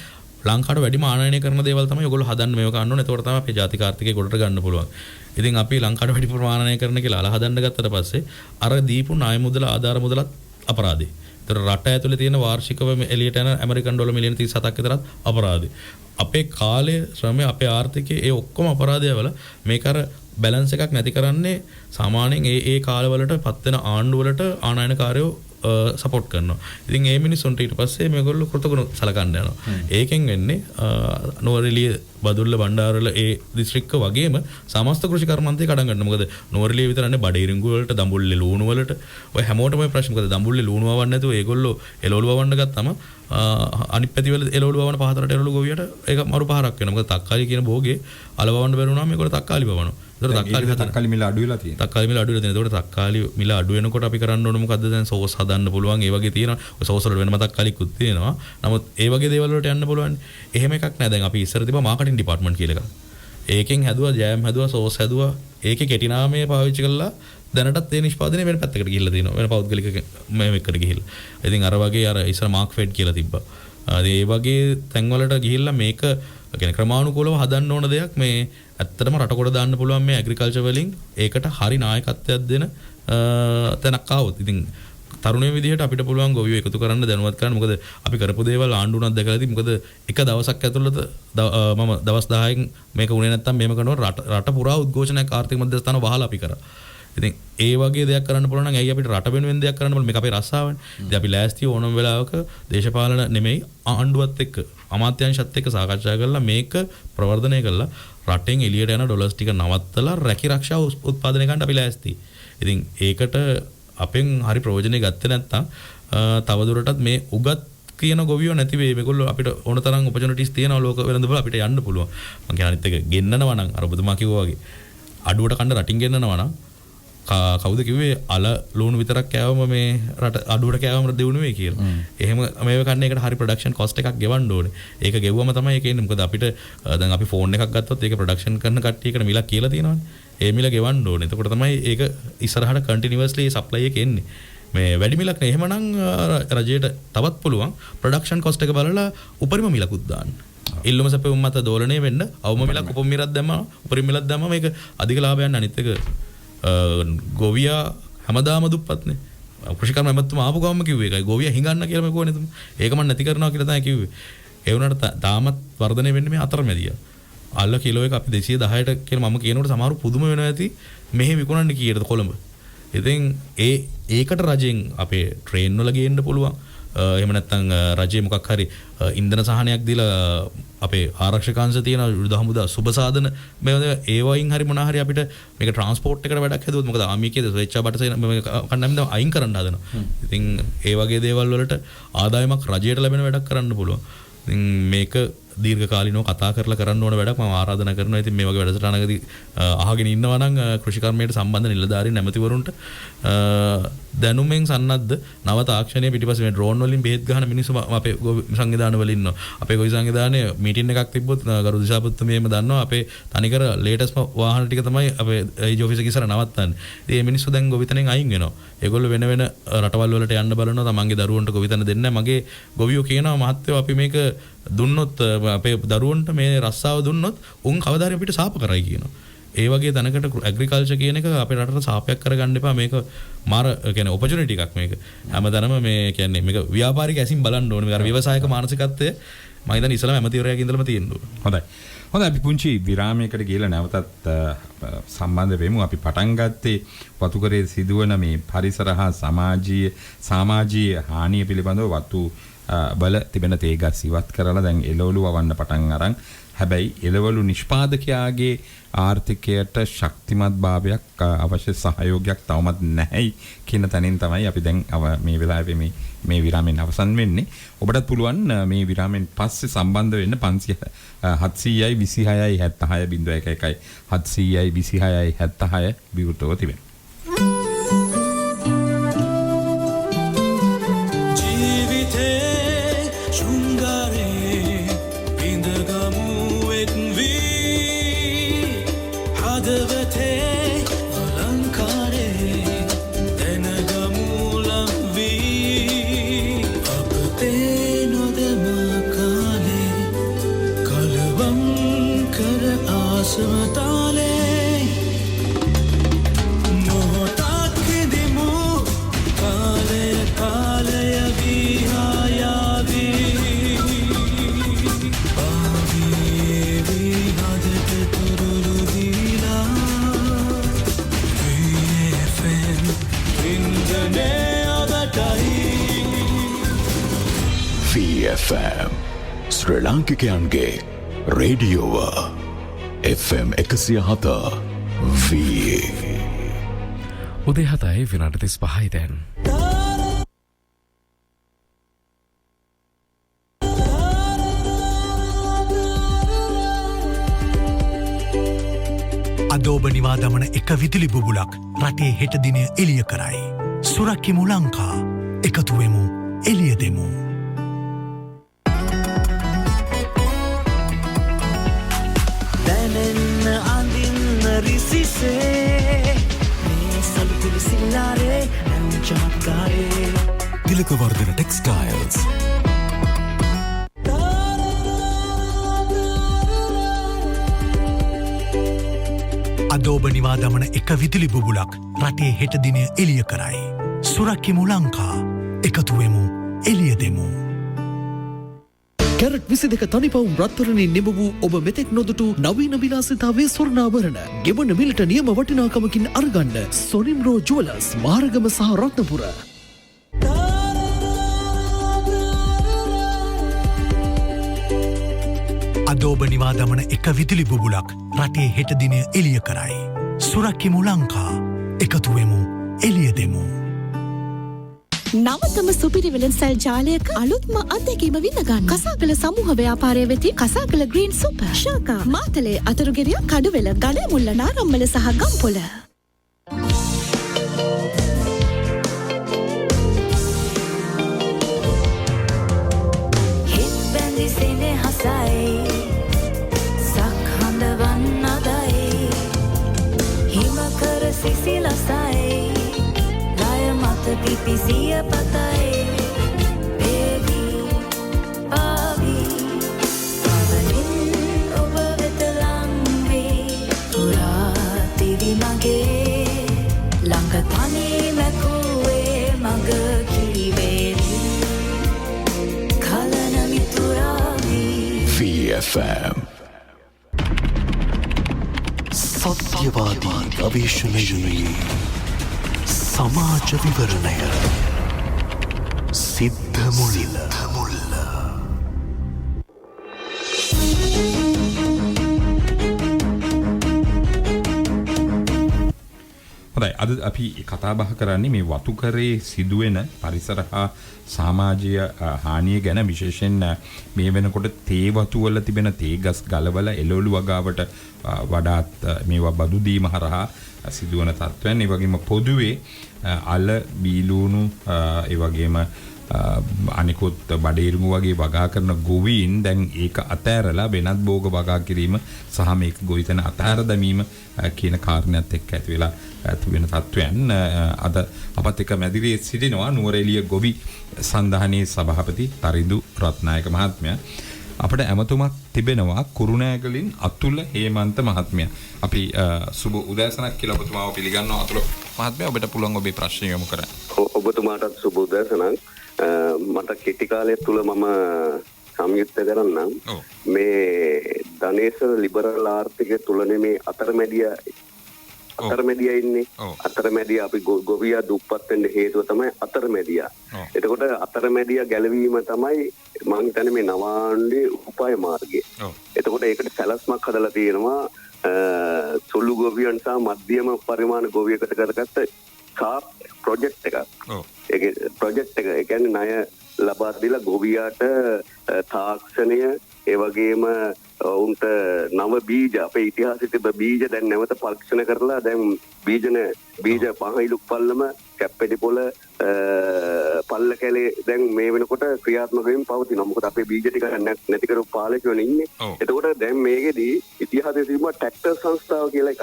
ලංකාවට වැඩිම ආනයනය කරන දේවල් තමයි ඔයගොල්ලෝ හදන්න මේක ගන්න ඕනේ. එතකොට තමයි අපේ ජාතික ආර්ථිකය ගොඩට ගන්න පුළුවන්. ඉතින් අපි ලංකාවට වැඩි ප්‍රමාණය කරන කියලා අල හදන්න ගත්තට පස්සේ අර දීපු ණය මුදල ආධාර මුදලත් අපරාධේ. ඒතර රට ඇතුලේ තියෙන වාර්ෂිකව එළියට යන ඇමරිකන් ඩොලර් මිලියන 37ක් විතරත් අපරාධේ. අපේ කාලය ශ්‍රමය අපේ ආර්ථිකයේ ඒ ඔක්කොම අපරාධයවල මේක අර බැලන්ස් එකක් නැති කරන්නේ සාමාන්‍යයෙන් ඒ කාලවලට පත් වෙන ආණ්ඩුවලට ආනයනකාරයෝ සපෝට් කරනවා. ඉතින් ඒ මිනිස්සුන්ට ඊට පස්සේ මේගොල්ලෝ කෘතගුණ සලකන්න යනවා. ඒකෙන් වෙන්නේ නුවරඑළිය බදුල්ල බණ්ඩාරවල ඒ දිස්ත්‍රික්ක වගේම සමස්ත කෘෂි කර්මාන්තය කඩන් ගන්නවා. මොකද නුවරඑළිය විතරනේ බඩේරිඟු වලට දඹුල්ලේ ලූණු වලට ඔය හැමෝටම ඔය ප්‍රශ්න. මොකද දඹුල්ලේ ලූණු වවන්න නැතුව ඒගොල්ලෝ එළවලු වවන්න ගත්තම අනිත් පැතිවල එළවලු වවන පහතරට එළවලු ගොවියට ඒක මරු පහරක් වෙනවා. මොකද තක්කාලි කියන භෝගේ අල වවන්න බැරි වුණාම මේකට තක්කාලි වවනවා. තක්කාලි මිල අඩු වෙලා තියෙනවා. තක්කාලි මිල අඩු වෙලා තියෙනවා. ඒකට තක්කාලි මිල අඩු වෙනකොට අපි කරන්න ඕන මොකද්ද දැන් සෝස් හදන්න පුළුවන්. ඒ වගේ තියෙනවා. ඔය සෝස් වල වෙනම තක්කාලිකුත් තියෙනවා. නමුත් ඒ වගේ දේවල් වලට යන්න පුළුවන්. එහෙම එකක් නෑ. දැන් අපි ඉස්සර තිබ්බා මාකටිං ඩිපාර්ට්මන්ට් කියලා එකක්. ඒකෙන් හැදුවා ජෑම් හැදුවා සෝස් හැදුවා. ඒකේ කෙටි නාමය පාවිච්චි කරලා දැනටත් ඒ නිෂ්පාදනය වෙන පැත්තකට ගිහිල්ලා තියෙනවා. වෙන පෞද්ගලික මේකට ගිහිල්ලා. ඉතින් අර වගේ අර ඉස්සර මාක් ෆෙඩ් කියලා තිබ්බා. ඒ වගේ තැන්වලට ගිහිල්ලා මේක කියන්නේ ක්‍රමානුකූලව හදන්න ඕන දෙයක් මේ ඇත්තටම රට කොට දාන්න පුළුවන් මේ ඇග්‍රිකල්චර් වලින් ඒකට හරි නායකත්වයක් දෙන තැනක් ආවොත්. ඉතින් තරුණයෝ විදිහට අපිට පුළුවන් ගොවියෝ එකතු කරන්න දැනුවත් කරන්න. මොකද අපි කරපු දේවල් ආණ්ඩුණක් දැකලා ඉතින් මොකද එක දවසක් ඇතුළත මම දවස් 10න් මේක උනේ නැත්තම් මේව කරනවා රට පුරා උද්ඝෝෂණයක් ආර්ථික මධ්‍යස්ථාන වහලා අපි කරා. ඉතින් ඒ වගේ දෙයක් කරන්න පුළුවන් නම් ඇයි අපිට රට වෙනුවෙන් දෙයක් කරන්න බෑ? මේක අපේ රස්සාවනේ. ඉතින් අපි ලෑස්ති ඕනම වෙලාවක දේශපාලන නෙමෙයි ආණ්ඩුවත් එක්ක අමාත්‍යාංශත් එක්ක සාකච්ඡා කරලා මේක ප්‍රවර්ධනය කරලා රටෙන් එළියට යන ඩොලර්ස් ටික නවත්තලා රැකිරක්ෂා උත්පාදනය කරන්න අපි ලෑස්ති. ඉතින් ඒකට අපෙන් හරි ප්‍රයෝජනෙ ගත්තේ නැත්නම් තවදුරටත් මේ උගත් කියන ගොවියෝ නැති වෙයි. මේගොල්ලෝ අපිට ඕන තරම් ඔපචුනිටිස් තියෙනවා ලෝක වෙළඳපොළ අපිට යන්න පුළුවන්. මම කියන අනිත් එක ගෙන්නනවා නම් අර ඔබතුමා කිව්වා වගේ අඩුවට කන්න රටින් ගෙන්නනවා නම් කවුද කිව්වේ අල ලුණු විතරක් කෑවම මේ රට අඩුවට කෑවම දෙවුණු වෙයි කියලා. එහෙම මේව කන්න එකට හරි ප්‍රොඩක්ෂන් කොස්ට් එකක් ගෙවන්න ඕනේ. ඒක ගෙවුවම තමයි ඒක එන්නේ. මොකද අපිට දැන් අපි ෆෝන් එකක් ගත්තොත් ඒක ප්‍රොඩක්ෂන් කරන කට්ටියකට මිලක් කියලා තියෙනවානේ. ඒ මිල ගෙවන්න ඕනේ. එතකොට තමයි ඒක ඉස්සරහට කන්ටිනියස්ලි සප්ලයි එක එන්නේ. මේ වැඩි මිලක් නේ. එහෙමනම් රජයට තවත් පුළුවන් ප්‍රොඩක්ෂන් කොස්ට් එක බලලා උපරිම මිලකුත් දාන්න. ඉල්ලුම සැපෙවුම් මත දෝලණය වෙන්න අවම මිලක් උපරිම මිලක් දැම්මා උපරිම මිලක් දැම්මා මේක අධික ලාභයන් අනිත් එක ගොවියා හැමදාම දුප්පත්නේ. කෘෂිකර්ම ඇමතුමා ආපු ගමම කිව්වේ ඒකයි. ගොවියා හිඟන්න කියලා මම කොහොනේ තුම. ඒක මම නැති කරනවා කියලා තමයි කිව්වේ. ඒ වුණාට තාමත් වර්ධනය වෙන්නේ මේ අතරමැදියා. අල්ල කිලෝ එක අපි 210ට කියලා මම කියනකොට සමහර පුදුම වෙනවා ඇති. මෙහෙ විකුණන්නේ කීයටද කොළඹ. ඉතින් ඒකට රජෙන් අපේ ට්‍රේන් වල ගේන්න පුළුවන්. එහෙම නැත්නම් රජයේ මොකක් හරි ඉන්ධන සහනයක් දීලා අපේ ආරක්ෂකාංශ තියෙන යුද හමුදා සුබ සාධන මේ ඒ වයින් හරි මොනවා හරි අපිට මේක ට්‍රාන්ස්පෝර්ට් එකට වැඩක් හදුවොත් මොකද ආමිකේද ස්වේච්ඡා බටසේන කන්නම දැන් අයින් කරන්න හදනවා. ඉතින් ඒ වගේ දේවල් වලට ආදායමක් රජයට ලැබෙන වැඩක් කරන්න පුළුවන්. ඉතින් මේක දීර්ඝකාලීනව කතා කරලා කරන්න ඕන වැඩක් මම ආරාධනා කරනවා. ඉතින් මේ වගේ වැඩසටහනකදී අහගෙන ඉන්නවා නම් කෘෂිකර්මයට සම්බන්ධ නිලධාරීන් නැමැතිවරුන්ට දැනුමෙන් සන්නද්ධ නව තාක්ෂණයේ පිටිපස්සේ මේ ඩ්‍රෝන් වලින් බෙහෙත් ගහන මිනිස්සු අපේ සංවිධාන වල ඉන්නවා. අපේ ගොවි සංවිධානයේ මීටින් එකක් තිබ්බොත් ගරු දිශාපතිතුමියම දන්නවා අපේ තනිකර ලේටස්ට්ම වාහන ටික තමයි අපේ ඒජ් ඔෆිස් එක ඉස්සර නවත්තන්නේ. ඉතින් මේ මිනිස්සු දැන් ගොවිතැනෙන් අයින් වෙනවා. ඒගොල්ලෝ වෙන වෙන රටවල් වලට යන්න බලනවා. තමන්ගේ දරුවන්ට ගොවිතැන දෙන්න නැහැ. මගේ ගොවියෝ කියනවා මහත්තයෝ අපි මේක දුන්නොත් අපේ දරුවන්ට මේ රස්සාව දුන්නොත් උන් කවදාද අපිට සාප කරයි කියනවා. ඒ වගේ තැනකට ඇග්‍රිකල්චර් කියන එක අපේ රටට සාපයක් කරගන්න එපා. මේක මාර කියන්නේ ඔපචුනිටි එකක් මේක. හැමදාම මේ කියන්නේ මේක ව්‍යාපාරික ඇසින් බලන්න ඕනේ. මේක අර ව්‍යවසායක මානසිකත්වය මම හිතන්නේ ඉස්සලම ඇමතිවරයාගේ ඉඳලම තියෙන්න ඕනේ. හොඳයි අපි පුංචි විරාමයකට ගිහලා නැවතත් සම්බන්ධ වෙමු. අපි පටන් ගත්තේ වතුකරේ සිදුවන මේ පරිසර හා සමාජීය හානිය පිළිබඳව වතු බල තිබෙන තේගස් ඉවත් කරලා දැන් එළවලු වවන්න පටන් අරන්. හැබැයි එළවලු නිෂ්පාදකයාගේ ආර්ථිකයට ශක්තිමත් භාවයක් අවශ්‍ය සහයෝගයක් තවමත් නැහැයි කියන තැනින් තමයි අපි දැන් මේ වෙලාවේ මේ විරාමෙන් අවසන් වෙන්නේ. ඔබටත් පුළුවන් මේ විරාමෙන් පස්සේ සම්බන්ධ වෙන්න 700යි 26යි 76 01 700යි 26යි 76 විවෘතව තිබෙනවා. FM ශ්‍රී ලාංකිකයන්ගේ රේඩියෝව FM 107 V උදේ 7යි විනාඩි 35යි දැන්. අදෝබ නිවා දමන එක විදුලි බුබුලක් රටේ හෙට දිනය එළිය කරයි. සුරක්කිමු ලංකා එකතු වෙමු එළිය දෙමු. रिसिसे सलुतुलि सिल्लारे चमत्कारे तिलकवर्धन टेक्सटाइल्स අදෝබ නිවා දමන එක විදුලි බුබුලක් රටේ හෙට දිනය එළිය කරයි. සුරක්කිමු ලංකා එකතු වෙමු එළිය දෙමු. කැරට් 22 තනිපවුම් රත්තරනින් නිම වූ ඔබ මෙතෙක් නොදුටු නවීන විලාසිතාවේ ස්වර්ණාභරණ ගෙවන මිලට නියම වටිනාකමකින් අරගන්න සොනිම්රෝ ජුවලර්ස් මාර්ගම සහ රත්නපුර. අදෝබ නිවා දමන එක විදුලි බුබුලක් රටේ හෙට දිනය එළිය කරයි. සුරක්කිමු ලංකා එකතු වෙමු එළිය දෙමු. නවතම සුපිරි වෙළඳසල් ජාලයක අලුත්ම අත්දැකීම විඳ ගන්න. කසාකල සමූහ ව්‍යාපාරයේ වෙති කසාකල ග්‍රීන් සුපර් ශාකා මාතලේ අතුරුගෙරිය කඩුවෙල ගඩේමුල්ල නාරම්මල සහ ගම්පොළ. හිත් බැඳි සෙනෙහසයි සක්හඳ වන්නදයි හිමකර සිසිලසයි ලය මත පිපිසිය පතයි බේබි පාවි පවලින් ඔබ වෙත ලංවේ පුරා තිවි මගේ ළඟ තනි මැකුවේ මග කිරිවේරි කලන මිතුරාවී VFM සත්‍යවාදී ගවේෂණයේ සමාජ විවරණය සිද්ධ මුල්ල හොඳයි අද අපි කතා බහ කරන්නේ මේ වතුකරේ සිදුවෙන පරිසර හා සමාජීය හානිය ගැන විශේෂයෙන් මේ වෙනකොට තේ වතු වල තිබෙන තේ ගස් ගලවල එළවලු වගාවට වඩාත් මේවා බදු දීම හරහා සිදුවන තත්ත්වයන් ඒ වගේම පොදුවේ අල බීලුණු ඒ වගේම අනිකුත් බඩේරුමු වගේ වගා කරන ගොවීන් දැන් ඒක අතෑරලා වෙනත් භෝග වගා කිරීම සහ මේක ගොවිතැන අතහැර දැමීම කියන කාරණයක් එක්ක ඇති වෙලා තිබෙන තත්ත්වයන් අද අපත් එක්ක මැදිරියේ සිටිනවා නුවරඑළිය ගොවි සංධානයේ සභාපති තරිඳු රත්නායක මහත්මයා. අපිට ඇමතුමක් තිබෙනවා කුරුණෑගලින් අතුල හේමන්ත මහත්මයා. අපි සුබ උදෑසනක් කියලා ඔබතුමාව පිළිගන්නවා අතුල මහත්මයා. ඔබට පුළුවන් ඔබේ ප්‍රශ්න යොමු කරන්න. ඔබතුමාටත් සුබ උදෑසනක්. මට කෙටි කාලය තුල මම සංයුක්ත කරන්නම්. මේ ධනේශ ලිබරල් ආර්ථිකය තුල මේ අතරමැදියා ඉන්නේ. අතරමැදියා අපි ගොවියා දුප්පත් වෙන්න හේතුව තමයි අතරමැදියා. එතකොට අතරමැදියා ගැලවීම තමයි මම හිතන්නේ මේ නවාණ්ඩේ උපාය මාර්ගය. එතකොට ඒකට සැලැස්මක් හදලා තියෙනවා සුළු ගොවියන් සහ මධ්‍යම පරිමාණ ගොවියෙකුට කරගත්ත කාප් ප්‍රොජෙක්ට් එකක්. ඒකේ ප්‍රොජෙක්ට් එක ඒ කියන්නේ ණය ලබා දීලා ගොවියාට තාක්ෂණය ඒ වගේම උන්ට නව බීජ අපේ ඉතිහාසයේ තිබ්බ බීජ දැන් නැවත පරීක්ෂණ කරලා දැන් බීජ පහයිලුක් පල්ලම කැප්පෙඩි පොළ පල්ල කැලේ දැන් මේ වෙනකොට ක්‍රියාත්මක වෙමින් පවතිනවා. මොකද අපේ බීජ ටික නැති කරපු පාලකයෝනේ ඉන්නේ. එතකොට දැන් මේකෙදී ඉතිහාසයේ තිබ්බ ට්‍රැක්ටර් සංස්ථාව කියලා එකක්.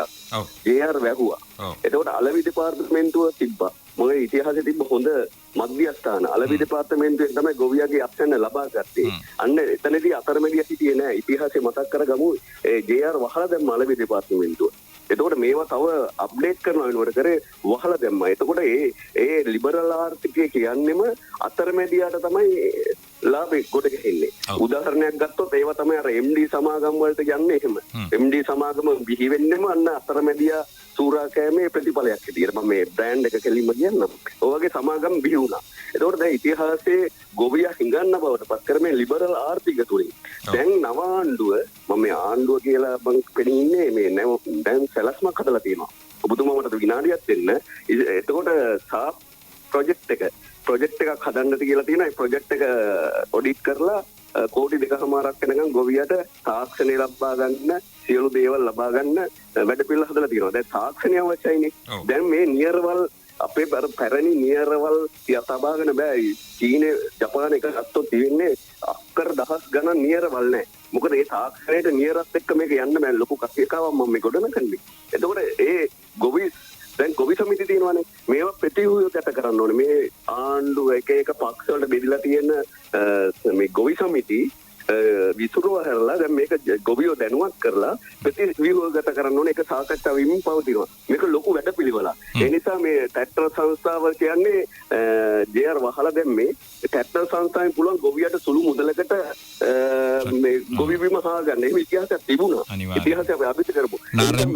JR වැහුවා. එතකොට අලවි දෙපාර්තමේන්තුව තිබ්බා. මොකද ඉතිහාසයේ තිබ්බ හොඳ මධ්‍යස්ථාන අලවි දෙපාර්තමේන්තුවෙන් තමයි ගොවියාගේ අත්යන්න ලබා ගත්තේ. අන්න එතනදී අතරමැදියා සිටියේ නෑ. ඉතිහාසය මතක් කරගමු. JR වහලා දැම්ම අලවි දෙපාර්තමේන්තුව. එතකොට මේවා තව අප්ඩේට් කරනවා වෙනකොට කරේ වහලා දැම්මා. එතකොට ඒ ලිබරල් ආර්ථිකය කියන්නේම අතරමැදියාට තමයි ලාභෙ ගොඩ ගැහෙන්නේ. උදාහරණයක් ගත්තොත් ඒවා තමයි අර MD සමාගම් වලට යන්නේ එහෙම. MD සමාගම බිහි වෙන්නෙම අන්න අතරමැදියා සූරා කෑමේ ප්‍රතිඵලයක් හැටියට. මම මේ බ්‍රෑන්ඩ් එක කෙලින්ම කියන්නම්. ඔය වගේ සමාගම් බිහි වුණා. එතකොට දැන් ඉතිහාසයේ ගොවියා හිඟන්න බවට පත් කර මේ ලිබරල් ආර්ථික තුලින් දැන් නව ආණ්ඩුව මම මේ ආණ්ඩුව කියලා මම පෙන්නේ මේ දැන් සැලැස්මක් හදලා තියෙනවා. ඔබතුමා මට විනාඩියක් දෙන්න. එතකොට සාප් ප්‍රොජෙක්ට් එකක් හදන්නට කියලා තියෙනවා. ඒ ප්‍රොජෙක්ට් එක ඔඩිට් කරලා කෝටි 2.5ක් වෙනකන් ගොවියට තාක්ෂණය ලබා ගන්න සියලු දේවල් ලබා ගන්න වැඩපිළිවෙල හදලා තියෙනවා. දැන් තාක්ෂණය අවශ්‍යයිනේ. දැන් මේ නියරවල් අපේ පැරණි නියරවල් තබාගෙන බෑ. චීනේ ජපාන එක ගත්තොත් තියෙන්නේ අක්කර දහස් ගණන් නියරවල් නැහැ. මොකද ඒ තාක්ෂණයට නියරත් එක්ක මේක යන්න බෑ. ලොකු කතියකාවක් මම මේ ගොඩනගන්නේ. එතකොට ඒ දැන් ගොවි සමිති තියෙනවානේ. මේවා ප්‍රතිව්‍යුහගත කරන්න ඕනේ. මේ ආණ්ඩුව එක පක්ෂ වලට බෙදලා තියෙන මේ ගොවි සමිති විසුරුව හැරලා දැන් මේක ගොවියෝ දැනුවත් කරලා ප්‍රතිව්‍යුහගත කරන්න ඕනේ. ඒක සාකච්ඡා වෙමින් පවතිනවා. මේක ලොකු වැඩපිළිවෙලක්. ඒ නිසා මේ ට්‍රැක්ටර් සංස්ථාව කියන්නේ JR වහලා දැම්මේ ට්‍රැක්ටර් සංස්ථාවෙන් පුළුවන් ගොවියට සුළු මුදලකට මේ ගොවි බිම හොයාගන්න. එහෙම ඉතිහාසයක් තිබුණා. ඉතිහාසය අපි අභිත කරමු. නාරම්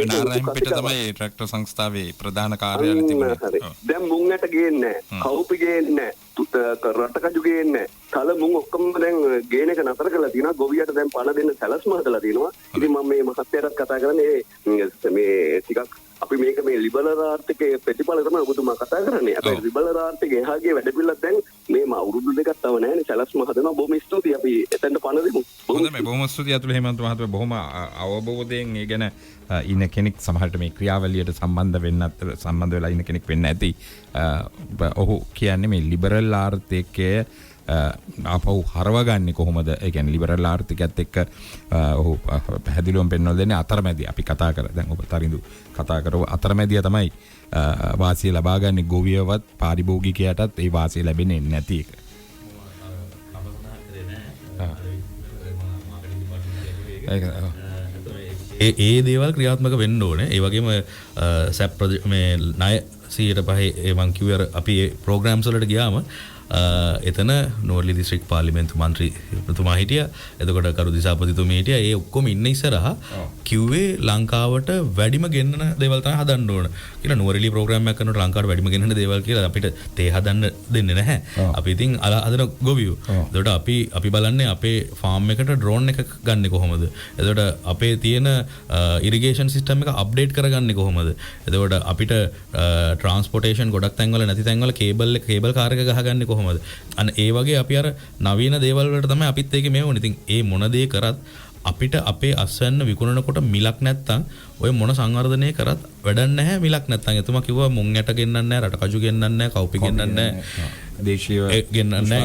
පිට තමයි ට්‍රැක්ටර් සංස්ථාවේ ප්‍රධාන කාර්යාලය තිබුණේ. දැන් මුංගට ගේන්නේ නැහැ. කවුපි ගේන්නේ නැහැ. රටකජු ගේන්නේ නැහැ. තල මුං ඔක්කොම දැන් ගේන එක නතර කරලා තියෙනවා. ගොවියට දැන් පණ දෙන්න සැලැස්ම හදලා තියෙනවා. ඉතින් මම මේ මහත්යරත් කතා කරන්නේ මේ ටිකක් අපි මේක මේ ලිබරල් ආර්ථිකයේ ප්‍රතිඵල තමයි ඔබතුමා කතා කරන්නේ. අපේ ලිබරල් ආර්ථිකයේ එහාගේ වැඩ පිළිවෙලක් දැන් මේ අවුරුදු දෙකක් තව නැහැනේ. සැලැස්ම හදනවා. බොහොම ස්තුතියි. අපි එතනට පණ දෙමු. හොඳයි බොහොම ස්තුතියි අතුල හේමන්ත මහත්මයා බොහොම අවබෝධයෙන් ඒ ගැන ඉන්න කෙනෙක් සමහරට මේ ක්‍රියාවලියට සම්බන්ධ වෙලා ඉන්න කෙනෙක් වෙන්න ඇති. ඔහු කියන්නේ මේ ලිබරල් ආර්ථිකයේ අපහු හරවගන්නේ කොහොමද? ඒ කියන්නේ ලිබරල් ආර්ථිකයත් එක්ක ඔහු පැහැදිලිවම පෙන්වලා දෙන්නේ අතරමැදි. අපි කතා කර දැන් ඔබ තරිඳු කතා කරව අතරමැදිය තමයි වාසිය ලබා ගන්න ගොවියවත් පාරිභෝගිකයටත් ඒ වාසිය ලැබෙන්නේ නැති එක. ඒ දේවල් ක්‍රියාත්මක වෙන්න ඕනේ. ඒ වගේම සැප් මේ ණය 105 මං කිව්වේ අපි ප්‍රෝග්‍රෑම්ස් වලට ගියාම එතන නෝර්ලි දිස්ත්‍රික් පාර්ලිමේන්තු මන්ත්‍රීතුමා හිටියා. එතකොට කරු දිසාපතිතුමා හිටියා. ඒ ඔක්කොම ඉන්න ඉස්සරහා කිව්වේ ලංකාවට වැඩිම ගෙන්නන දේවල් තමයි හදන්න ඕන කියලා. නෝර්ලි ප්‍රෝග්‍රෑම් එකක් කරනකොට ලංකාවට වැඩිම ගෙන්නන දේවල් කියලා අපිට තේ හදන්න දෙන්නේ නැහැ. අපි ඉතින් හදන ගොවියෝ. එතකොට අපි බලන්නේ අපේ ෆාම් එකට ඩ්‍රෝන් එකක් ගන්නෙ කොහොමද? එතකොට අපේ තියෙන ඉරිගේෂන් සිස්ටම් එක අප්ඩේට් කරගන්නේ කොහොමද? එතකොට අපිට ට්‍රාන්ස්පෝර්ටේෂන් ගොඩක් තැන්වල නැති තැන්වල කේබල් කාර් එක ගහගන්නේ කොහොමද? අන්න ඒ වගේ අපි අර නවීන දේවල් වලට තමයි අපිත් ඒකේ මේව ඕනේ. ඉතින් ඒ මොන දේ කරත් අපිට අපේ අස්වැන්න විකුණනකොට මිලක් නැත්තම් ඔය මොන සංවර්ධනය කරත් වැඩක් නැහැ මිලක් නැත්තම්. එතුමා කිව්වා මුං ඇට ගෙන්නන්නේ නැහැ, රට කජු ගෙන්නන්නේ නැහැ, කව්පි ගෙන්නන්නේ නැහැ, දේශීය ගෙන්නන්නේ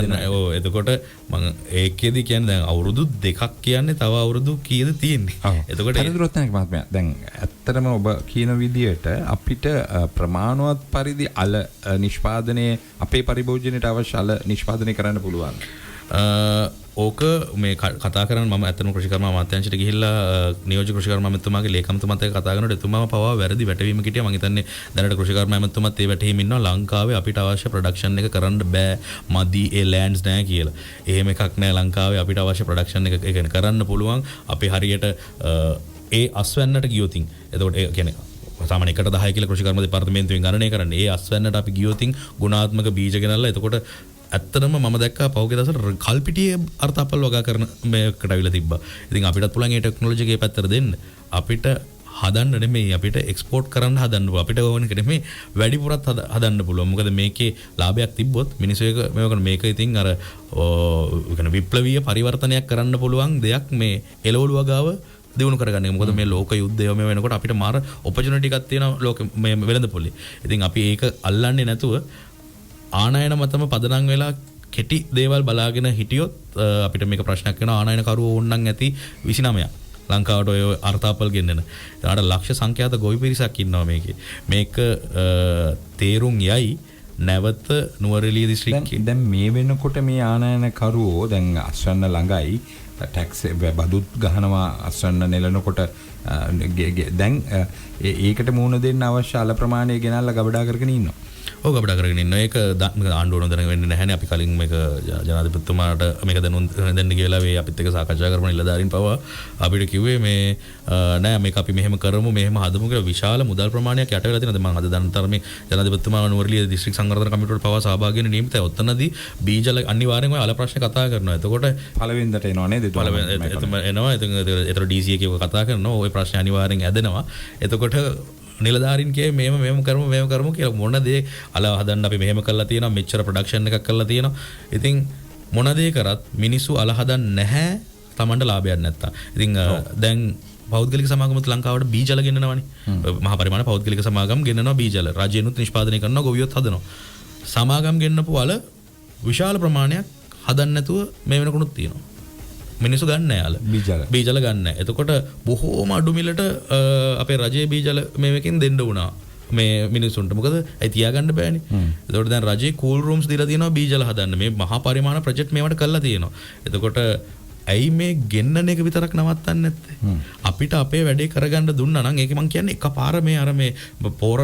නැහැ. ඔව් එතකොට මම ඒකෙදි කියන්නේ දැන් අවුරුදු 2ක් කියන්නේ තව අවුරුදු කීයද තියෙන්නේ. එතකොට හරිදුරත් නැහැ මහත්මයා. දැන් ඇත්තටම ඔබ කියන විදියට අපිට ප්‍රමාණවත් පරිදි අල නිෂ්පාදනයේ අපේ පරිභෝජනයට අවශ්‍ය අල නිෂ්පාදනය කරන්න පුළුවන්. ඕක මේ කතා කරන්න මම ඇත්තම කෘෂිකර්ම අමාත්‍යාංශයට ගිහිල්ලා නියෝජ්‍ය කෘෂිකර්ම අමාත්‍යතුමාගේ ලේකම්තුමාත් එක්ක කතා කරනකොට එතුමාම පවා වැරදි වැටවීමක් හිටියා. මම හිතන්නේ දැනට කෘෂිකර්ම අමාත්‍යතුමාත් ඒ වැටහීම ඉන්නවා. ලංකාවේ අපිට අවශ්‍ය ප්‍රොඩක්ෂන් එක කරන්න බෑ, මදි ඒ ලෑන්ඩ්ස් නැහැ කියලා. එහෙම එකක් නැහැ ලංකාවේ. අපිට අවශ්‍ය ප්‍රොඩක්ෂන් එක ඒ කියන්නේ කරන්න පුළුවන්. අපි හරියට ඒ අස්වැන්නට ගියොතින් එතකොට ඒ කියන්නේ සාමාන්‍ය 1/10 කියලා කෘෂිකර්ම දෙපාර්තමේන්තුවෙන් ගණනය කරන්නේ. ඒ අස්වැන්නට අපි ගියොතින් ගුණාත්මක බීජ ගෙනල්ලා එතකොට ඇත්තටම මම දැක්කා පහුගිය දවසට කල්පිටියේ අර්ථපල් වගා කරන මේකට අවිලා තිබ්බා. ඉතින් අපිටත් පුළුවන් මේ ටෙක්නොලොජි එකේ පැත්තට දෙන්න. අපිට හදන්න නෙමෙයි අපිට එක්ස්පෝර්ට් කරන්න හදන්න පුළුවන්. අපිට ඕන එක නෙමෙයි වැඩිපුරත් හදන්න පුළුවන්. මොකද මේකේ ලාභයක් තිබ්බොත් මිනිස්සු එක මේක ඉතින් අර කියන්නේ විප්ලවීය පරිවර්තනයක් කරන්න පුළුවන් දෙයක් මේ එළවලු වගාව දිනු කරගන්න. මොකද මේ ලෝක යුද්ධය මේ වෙනකොට අපිට මාර ඔපචුනිටි එකක් තියෙනවා ලෝක මේ වෙළඳ පොලේ. ඉතින් අපි ඒක අල්ලන්නේ නැතුව ආනයන මතම පදනම් වෙලා කෙටි දේවල් බලාගෙන හිටියොත් අපිට මේක ප්‍රශ්නයක් වෙනවා. ආනයන කරුවෝ ඕන්නම් ඇති 29ක් ලංකාවට ඔය අර්ථාපල් ගෙන්නන. ඒකට ලක්ෂ සංඛ්‍යාත ගොවි පිරිසක් ඉන්නවා මේකේ. මේක තේරුම් යයි නැවත නුවරඑළිය දිස්ත්‍රික්කයේ. දැන් මේ වෙනකොට මේ ආනයන කරුවෝ දැන් අස්වැන්න ළඟයි ටැක්ස් බදුත් ගහනවා අස්වැන්න නෙලනකොට දැන් ඒකට මුහුණ දෙන්න අවශ්‍ය අල ප්‍රමාණය ගෙනල්ලා ගබඩා කරගෙන ඉන්නවා. ඔව් ගබඩා කරගෙන ඉන්නවා. ඒක ආණ්ඩුවන දැන වෙන්නේ නැහැනේ. අපි කලින් මේක ජනාධිපතිතුමාට මේක දැනුම් දෙන්න කියලා වේ අපිත් එක්ක සාකච්ඡා කරපු නිලධාරීන් පවා අපිට කිව්වේ මේ නෑ මේක අපි මෙහෙම කරමු මෙහෙම හදමු කියලා විශාල මුදල් ප්‍රමාණයක් යට වෙලා තියෙනවා. මම අද දන්නතරමේ ජනාධිපතිතුමා නුවරඑළිය දිස්ත්‍රික් සංවර්ධන කමිටුවට පවා සහභාගී වෙන්න නියමිතයි. ඔතනදී බීජල අනිවාර්යෙන් ඔය අල ප්‍රශ්නේ කතා කරනවා. එතකොට පළවෙනිදට එනවා නේද? එතකොට එනවා. ඒතර DC එකේ කතා කරනවා. ওই ප්‍රශ්නේ අනිවාර්යෙන් ඇදෙනවා. එතකොට නිලධාරීන් කියේ මෙහෙම කරමු කියලා මොන දේ අල හදන්න අපි මෙහෙම කරලා තියෙනවා, මෙච්චර ප්‍රොඩක්ෂන් එකක් කරලා තියෙනවා. ඉතින් මොන දේ කරත් මිනිස්සු අල හදන්න නැහැ Tamanට ලාභයක් නැත්තම්. ඉතින් දැන් පෞද්ගලික සමාගමත් ලංකාවට බීජල ගෙන්නනවානේ. මහා පරිමාණ පෞද්ගලික සමාගම් ගෙන්නනවා බීජල. රජයනුත් නිෂ්පාදනය කරනවා, ගොවියොත් හදනවා. සමාගම් ගෙන්නපු අල විශාල ප්‍රමාණයක් හදන්න නැතුව මේ වෙනකුණුත් තියෙනවා. මිනිස්සු ගන්න නැහැ අල. බීජල ගන්න නැහැ. එතකොට බොහෝම අඩු මිලට අපේ රජයේ බීජල මේකෙන් දෙන්න වුණා. මේ මිනිස්සුන්ට. මොකද ඒ තියාගන්න බෑනේ. එතකොට දැන් රජයේ කූල් රූම්ස් දීලා තියෙනවා බීජල හදන්න. මේ මහා පරිමාණ ප්‍රොජෙක්ට් මේවට කරලා තියෙනවා. එතකොට ඇයි මේ ගෙන්නන එක විතරක් නවත්තන්නේ නැත්තේ? අපිට අපේ වැඩේ කරගන්න දුන්නා නම් ඒක මං කියන්නේ එකපාර මේ අර මේ පෝර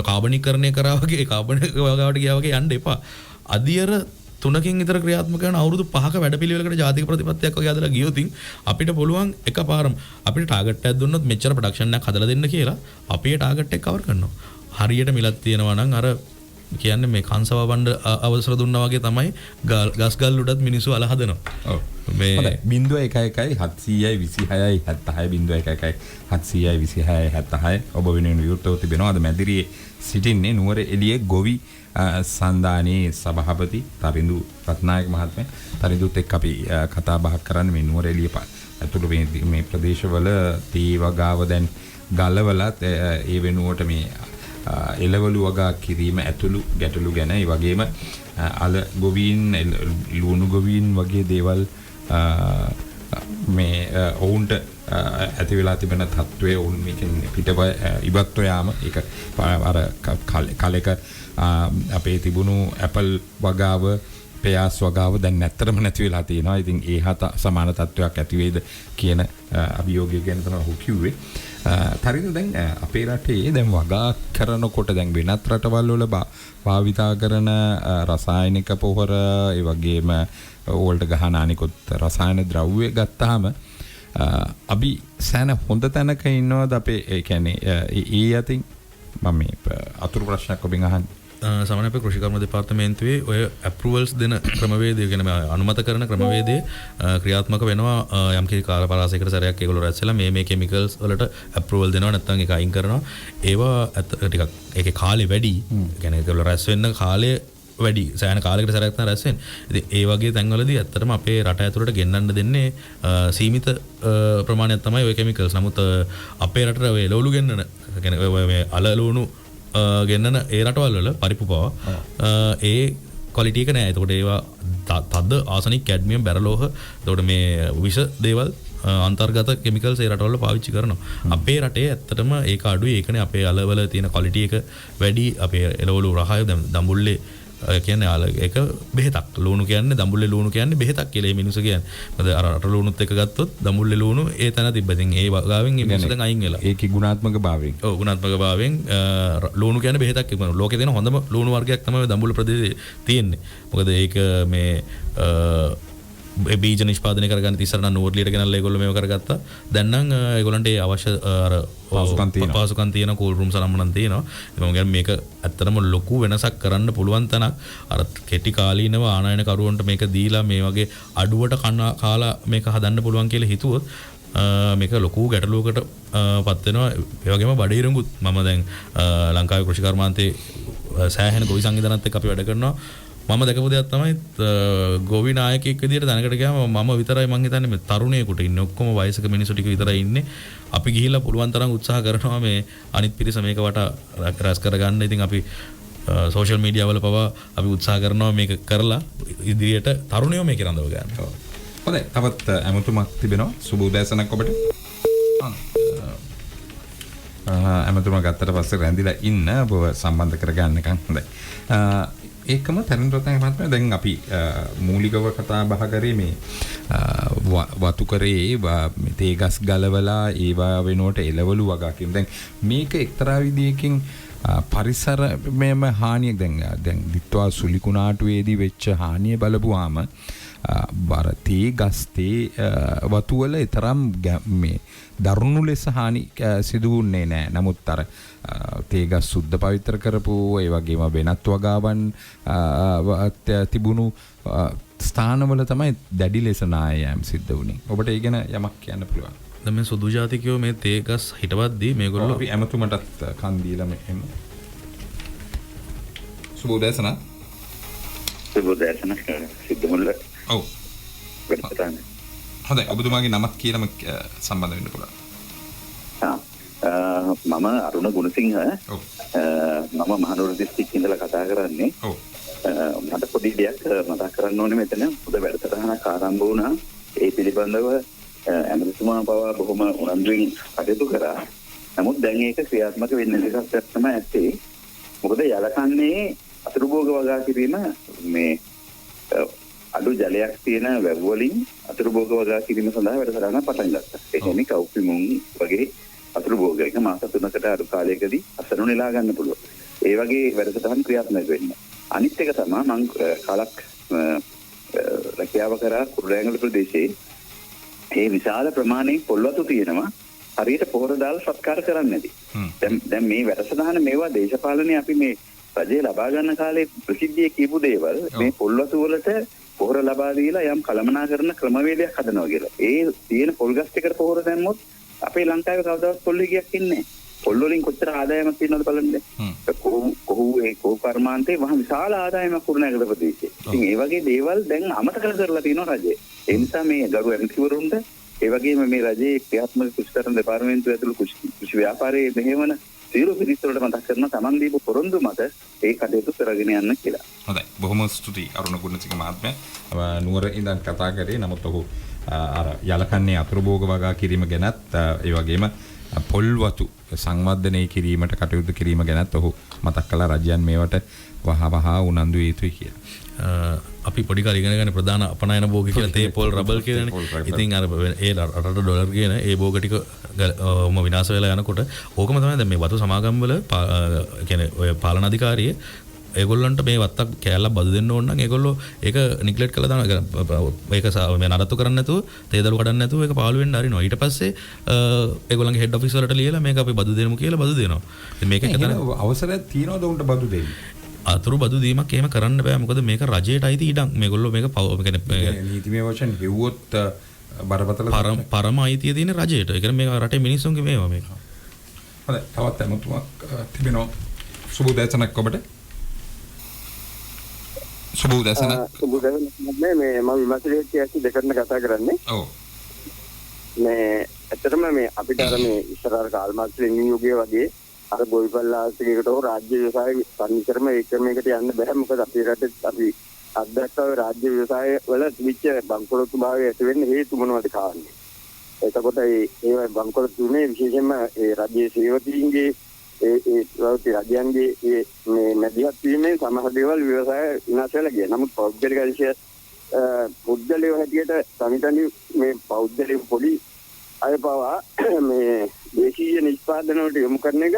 කාබනීකරණය කරා වගේ කාබන් වගාවට ගියා වගේ යන්න එපා. අදියර 3කින් විතර ක්‍රියාත්මක කරන අවුරුදු 5ක වැඩපිළිවෙලකට ජාතික ප්‍රතිපත්තියක් වගේ හදලා ගියොතින් අපිට පුළුවන් එකපාරම අපිට ටාගට් එකක් දුන්නොත් මෙච්චර ප්‍රොඩක්ෂන් එකක් හදලා දෙන්න කියලා අපි ඒ ටාගට් එක කවර් කරනවා. හරියට මිලක් තියෙනවා නම් අර කියන්නේ මේ කංසව බණ්ඩ අවසර දුන්නා වගේ තමයි ගස් ගල් උඩත් මිනිස්සු අල හදනවා. ඔව්. මේ 0.12676 ඔබ වෙනුවෙන් විවෘතව තිබෙනවා. අද මැදිරියේ සිටින්නේ නුවර එළියේ ගොවි සන්දානයේ සභාපති තරිඳු රත්නායක මහත්මයා. තරිඳුත් එක්ක අපි කතා බහක් කරන්නේ මේ නුවර එළිය ඇතුළු මේ ප්‍රදේශවල තේ වගාව දැන් ගලවලත් ඒ වෙනුවට මේ එළවලු වගා කිරීම ඇතුළු ගැටලු ගැන ඒ වගේම අල ගොවීන් ලුණු ගොවීන් වගේ දේවල් මේ ඔවුන්ට ඇති වෙලා තිබෙන තත්ත්වය ඔවුන් මේකෙන් පිටව ඉවත්ව යාම ඒක අර කලෙක අපේ තිබුණු ඇපල් වගාව පෙයාස් වගාව දැන් නැත්තරම නැති වෙලා තියෙනවා. ඉතින් ඒ හත සමාන තත්ත්වයක් ඇති වේද කියන අභියෝගය ගැන තමයි ඔහු කිව්වේ. තරිඳු දැන් අපේ රටේ දැන් වගා කරනකොට දැන් වෙනත් රටවල් වල භාවිතා කරන රසායනික පොහොර ඒ වගේම ඕල්ට ගහන අනිකුත් රසායන ද්‍රව්‍ය ගත්තාම අපි සෑහෙන හොඳ තැනක ඉන්නවද අපේ ඒ කියන්නේ ඒ අතින් මම මේ අතුරු ප්‍රශ්නයක් ඔබෙන් අහන්නේ. සාමාන්‍ය අපේ කෘෂිකර්ම දෙපාර්තමේන්තුවේ ඔය ඇප්‍රූවල්ස් දෙන ක්‍රමවේදය කියන්නේ අනුමත කරන ක්‍රමවේදය ක්‍රියාත්මක වෙනවා යම් කිසි කාල පරාසයකට සැරයක් ඒගොල්ලෝ රැස්ලා මේ කෙමිකල්ස් වලට ඇප්‍රූවල් දෙනවා නැත්නම් ඒක අයින් කරනවා. ඒවා ටිකක් ඒකේ කාලේ වැඩි. කියන්නේ ඒගොල්ලෝ රැස් වෙන්න කාලය වැඩි. සෑහෙන කාලයකට සැරයක් තමයි රැස් වෙන්නේ. ඉතින් ඒ වගේ තැන්වලදී ඇත්තටම අපේ රට ඇතුළට ගෙන්නන්න දෙන්නේ සීමිත ප්‍රමාණයක් තමයි ওই කෙමිකල්ස්. නමුත් අපේ රටට ඔය එළවලු ගෙන්නන කියන්නේ ඔය මේ අලලුණු ගෙන්නන ඒ රටවල් වල පරිප්පු පව ඒ ක්වලිටි එක නෑ. එතකොට ඒවා තද ආසනික් කැඩ්මියම් බැරලෝහ එතකොට මේ විෂ දේවල් අන්තර්ගත කෙමිකල්ස් ඒ රටවල පාවිච්චි කරනවා. අපේ රටේ ඇත්තටම ඒක අඩුයි. ඒකනේ අපේ අලවල තියෙන ක්වලිටි එක වැඩි. අපේ එළවලු රහය දඹුල්ලේ කියන්නේ ඒක බෙහෙතක්. ලුණු කියන්නේ දඹුල්ලේ ලුණු කියන්නේ බෙහෙතක් කියලා මේ මිනිස්සු කියන්නේ. මොකද අර රට ලුණුත් එක ගත්තොත් දඹුල්ලේ ලුණු ඒ තැන තිබ්බ. ඉතින් ඒ වගාවෙන් මේ මිනිස්සු දැන් අයින් වෙලා. ඒකේ ගුණාත්මක භාවයෙන්. ඔව් ගුණාත්මක භාවයෙන් ලුණු කියන්නේ බෙහෙතක් කියනවා. ලෝකේ තියෙන හොඳම ලුණු වර්ගයක් තමයි දඹුල්ල ප්‍රදේශයේ තියෙන්නේ. මොකද ඒක මේ බීජ නිෂ්පාදනය කරගන්න ඉස්සර නම් නෝර්ලියට ගෙනල්ලා ඒගොල්ලෝ මේව කරගත්තා. දැන් නම් ඒගොල්ලන්ට ඒ අවශ්‍ය අර පාසුකම් තියෙන කූල් රූම්ස් අරමුණක් තියෙනවා. ඒක මම කියන්නේ මේක ඇත්තටම ලොකු වෙනසක් කරන්න පුළුවන් තැනක්. අර කෙටි කාලීනව ආනයන කරුවන්ට මේක දීලා මේ වගේ අඩුවට කාලා මේක හදන්න පුළුවන් කියලා හිතුවොත් මේක ලොකු ගැටලුවකට පත් වෙනවා. ඒ වගේම බඩේරුඟුත් මම දැන් ලංකාවේ කෘෂි කර්මාන්තයේ සෑහෙන ගොවි සංවිධානත් එක්ක අපි වැඩ කරනවා. මම දැකපු දෙයක් තමයි ගොවි නායකයෙක් විදියට දැනකට ගියාම මම විතරයි මං හිතන්නේ මේ තරුණයෙකුට ඉන්නේ. ඔක්කොම වයසක මිනිස්සු ටික විතරයි ඉන්නේ. අපි ගිහිල්ලා පුළුවන් තරම් උත්සාහ කරනවා මේ අනිත් පිරිස මේක වට රැස් කරගන්න. ඉතින් අපි සෝෂල් මීඩියා වල පවා අපි උත්සාහ කරනවා මේක කරලා ඉදිරියට තරුණයෝ මේක රඳව ගන්න. හොඳයි. තවත් අමතුමක් තිබෙනවා. සුබ උදෑසනක් ඔබට. අමතුමක් ගත්තට පස්සේ රැඳිලා ඉන්න ඔබ සම්බන්ධ කරගන්න එකක් හොඳයි. ඒකම තරුණරත්නගේ මහත්මයා දැන් අපි මූලිකව කතා බහ කරේ මේ වතු කරේ තේ ගස් ගලවලා ඒවා වෙනුවට එළවලු වගා කියන. දැන් මේක එක්තරා විදියකින් පරිසරමයම හානියක්. දැන් දිත්වා සුලිකුණාටුවේදී වෙච්ච හානිය බලපුවාම බර තේ ගස් තේ වතු වල තරම් මේ දරුණු ලෙස හානි සිදු වුණේ නැහැ. නමුත් අර තේ ගස් සුද්ධ පවිත්‍ර කරපු ඒ වගේම වෙනත් වගාවන් තිබුණු ස්ථානවල තමයි දැඩි ලෙස නායෑම් සිද්ධ වුණේ. ඔබට ඒ ගැන යමක් කියන්න පුළුවන්? දැන් මේ සුදු ජාතිකයෝ මේ තේ ගස් හිටවද්දී මේගොල්ලෝ අපි ඇමතුමටත් කන් දීලා මෙහෙම සුබ උදෑසන. සුබ උදෑසන සිද්ධමුල්ල. ඔව්. හොඳයි. ඔබතුමාගේ නමක් කියලාම සම්බන්ධ වෙන්න පුළුවන්. මම අරුණ ගුණසිංහ. මම මහනුවර දිස්ත්‍රික්කේ ඉඳලා කතා කරන්නේ. මට පොඩි දෙයක් මතක් කරන්න ඕනේ මෙතන. පොඩ වැඩසටහනක් ආරම්භ වුණා. ඒ පිළිබඳව ඇමතිතුමා පවා බොහොම උනන්දුවෙන් කටයුතු කරා. නමුත් දැන් ඒක ක්‍රියාත්මක වෙන්නේ එකක් තමයි ඇත්තේ. මොකද යලකන්නේ අතුරු භෝග වගා කිරීම මේ අඩු ජලයක් තියෙන වැව් වලින් අතුරු භෝග වගා කිරීම සඳහා වැඩසටහනක් පටන් ගත්තා. ඒ කියන්නේ කව්පිමුන් වගේ අතුරු භෝග එක මාස 3කට අඩු කාලයකදී අසනු නෙලා ගන්න පුළුවන්. ඒ වගේ වැඩසටහන් ක්‍රියාත්මක වෙන්නේ. අනිත් එක තමයි මම කාලක් රැකියාව කරා කුරුණෑගල ප්‍රදේශයේ ඒ විශාල ප්‍රමාණයේ පොල්වතු තියෙනවා. හරියට පොහොර දාලා සත්කාර කරන්නේ නැති. දැන් මේ වැඩසටහන මේවා දේශපාලනේ අපි මේ රජය ලබා ගන්න කාලේ ප්‍රසිද්ධිය කියපු දේවල් මේ පොල්වතු වලට පොහොර ලබා දීලා යම් කළමනාකරන ක්‍රමවේදයක් හදනවා කියලා. ඒ තියෙන පොල් ගස් ටිකට පොහොර දැම්මොත් අපේ ලංකාවේ කවදාවත් පොල් ගියක් ඉන්නේ නැහැ. පොල් වලින් කොච්චර ආදායමක් තියෙනවද බලන්න. කොහොම කර්මාන්තේ වහ විශාල ආදායමක් කුරුණෑගල ප්‍රදේශයේ. ඉතින් ඒ වගේ දේවල් දැන් අමතක කරලා තියෙනවා රජය. ඒ නිසා මේ ගරු ඇමතිවරුන්ට ඒ වගේම මේ රජයේ ක්‍රියාත්මක කුෂ්කරන දෙපාර්තමේන්තුව ඇතුළු කුෂි ව්‍යාපාරයේ මෙහෙවන සියලු පිරිස් වලට මතක් කරන තමන් දීපු පොරොන්දු මත ඒ කටයුතු කරගෙන යන්න කියලා. හොඳයි. බොහොම ස්තුතියි අරුණ ගුණසිංහ මහත්මයා. නුවර ඉඳන් කතා කරේ. නමුත් ඔහු අර යලකන්නේ අතුරු භෝග වගා කිරීම ගැනත් ඒ වගේම පොල් වතු සංවර්ධනය කිරීමට කටයුතු කිරීම ගැනත් ඔහු මතක් කළා රජයන් මේවට වහවහ උනන්දු විය යුතුයි කියලා. අපි පොඩි කාලේ ඉගෙන ගන්න ප්‍රධාන අපනයන භෝග කියලා තේ පොල් රබල් කියලානේ. ඉතින් අර ඒ රටට ඩොලර් කියන ඒ භෝග ටික විනාශ වෙලා යනකොට ඕකම තමයි දැන් මේ වතු සමාගම් වල කියන්නේ ඔය පාලන අධිකාරියේ ඒගොල්ලන්ට මේ වත්තක් කෑල්ලක් බදු දෙන්න ඕන නම් ඒගොල්ලෝ ඒක නිග්ලෙක්ට් කරලා දානවා. ඒක මේ නඩත්තු කරන්නේ නැතුව තේදළු කඩන්නේ නැතුව ඒක පාළු වෙන්න හරිනවා. ඊට පස්සේ ඒගොල්ලන්ගේ හෙඩ් ඔෆිස් වලට ලියලා මේක අපි බදු දෙමු කියලා බදු දෙනවා. ඉතින් මේක එකතන අවසරයක් තියනවද උන්ට බදු දෙන්න? අතුරු බදු දීමක් එහෙම කරන්න බෑ. මොකද මේක රජයට අයිති ඉඩම්. මේගොල්ලෝ මේක නීතිමය වශයෙන් හෙව්වොත් බරපතල පරම අයිතිය තියෙන රජයට. ඒ කියන්නේ මේක රටේ මිනිස්සුන්ගේ මේවා මේක. හොඳයි. තවත් අමුතුමක් තිබෙනවා. සුබ උදෑසනක් ඔබට. සුබ උදෑසනක්. සුබ උදෑසනක් මේ මම විමර්ශකයෙක් ඇස්සේ දෙකකට කතා කරන්නේ. ඔව්. මේ ඇත්තටම මේ අපිට අර මේ ඉස්සරහ කාල් මාක්ස් ලෙනින් යුගයේ වගේ අර ගොවිපල්ලාසිකයකට හෝ රාජ්‍ය ව්‍යවසාය සංකර්ම ඒකමයකට යන්න බෑ. මොකද අපේ රටේ අපි අත්දැක්කව රාජ්‍ය ව්‍යවසාය වල තිබිච්ච බංකොලොත්තු භාවය ඇති වෙන්න හේතු මොනවද කාරණේ. එතකොට ඒ බංකොලොත්තු තුනේ විශේෂයෙන්ම ඒ රාජ්‍ය සේවකීන්ගේ ඒ රාජ්‍යයන්ගේ මේ මැදිහත් වීමෙන් සමහර දේවල් ව්‍යවසාය විනාශ වෙලා ගියා. නමුත් පුද්ගලයෝ හැටියට සමිතනි මේ පෞද්ගලික පොඩි අය පවා මේ දේශීය නිෂ්පාදන වලට යොමු කරන එක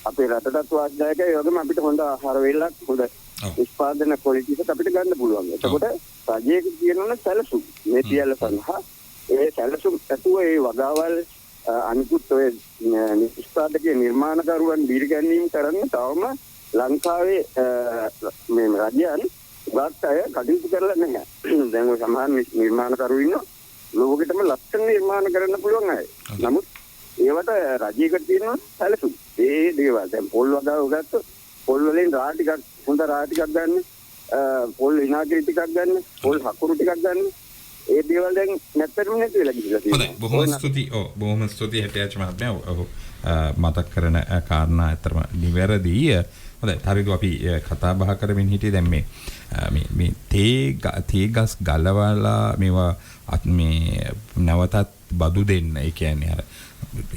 අපේ රටටත් වාසිදායකයි. ඒ වගේම අපිට හොඳ ආහාර වේලක් හොඳ නිෂ්පාදන ක්වොලිටිස් අපිට ගන්න පුළුවන්. එතකොට රජයේ කියනවනේ සැලසුම් මේ සියල්ල සඳහා ඒ සැලසුම් ඇතුව ඒ වගාවල් අනිකුත් ඔය නිෂ්පාදකයේ නිර්මාණකරුවන් දීර්ඝගැනීම් කරන්න තවම ලංකාවේ මේ රජයන් වාත් අය කටයුතු කරලා නැහැ. දැන් ඔය සමහර නිර්මාණකරු ඉන්නවා ලෝකෙටම ලක්ෂණ නිර්මාණ කරන්න පුළුවන් අය. නමුත් ඒවට රජයකට තියෙනවා සැලසුම්. ඒ දේවල් දැන් පොල් වගාව ගත්තොත් පොල් වලින් රා ටිකක් හොඳ රා ටිකක් ගන්න, පොල් විනාගිරි ටිකක් ගන්න, පොල් හකුරු ටිකක් ගන්න. ඒ දේවල් දැන් නැත්තරම නැති වෙලා ගිහිල්ලා තියෙනවා. හොඳයි. බොහොම ස්තුතියි. බොහොම ස්තුතියි හිටියාච මහත්මයා. මතක් කරන කාරණා ඇත්තටම නිවැරදි. හොඳයි. හරිද අපි කතා බහ කරමින් හිටියේ දැන් මේ තේ ගස් ගලවලා මේවා මේ නැවතත් බදු දෙන්න. ඒ කියන්නේ අර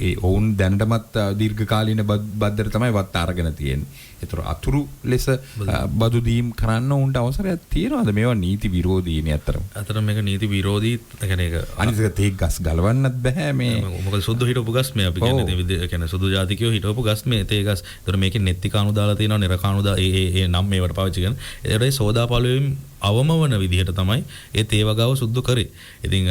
ඒ ඔවුන් දැනටමත් දීර්ඝකාලීන බද්දර තමයි වත් අරගෙන තියෙන්නේ. ඒතර අතුරු ලෙස බදු දීම් කරන්න උන්ට අවසරයක් තියෙනවද? මේවා නීති විරෝධීනේ අතරම. අතරම මේක නීති විරෝධී. ඒ කියන්නේ ඒක අනිත් තේ ගස් ගලවන්නත් බෑ මේ. මොකද සුදු හිටපු ගස් මේ අපි කියන්නේ සුදු ජාතිකයෝ හිටපු ගස් මේ තේ ගස්. ඒතර මේකේ නෙත්ති කාණු දාලා තියෙනවා, නිර කාණු ඒ නම් මේවට පාවිච්චි කරන. ඒතරේ සෝදාපාලුවෙන් අවම වන විදිහට තමයි ඒ තේ වගාව සුද්ධ කරේ. ඉතින්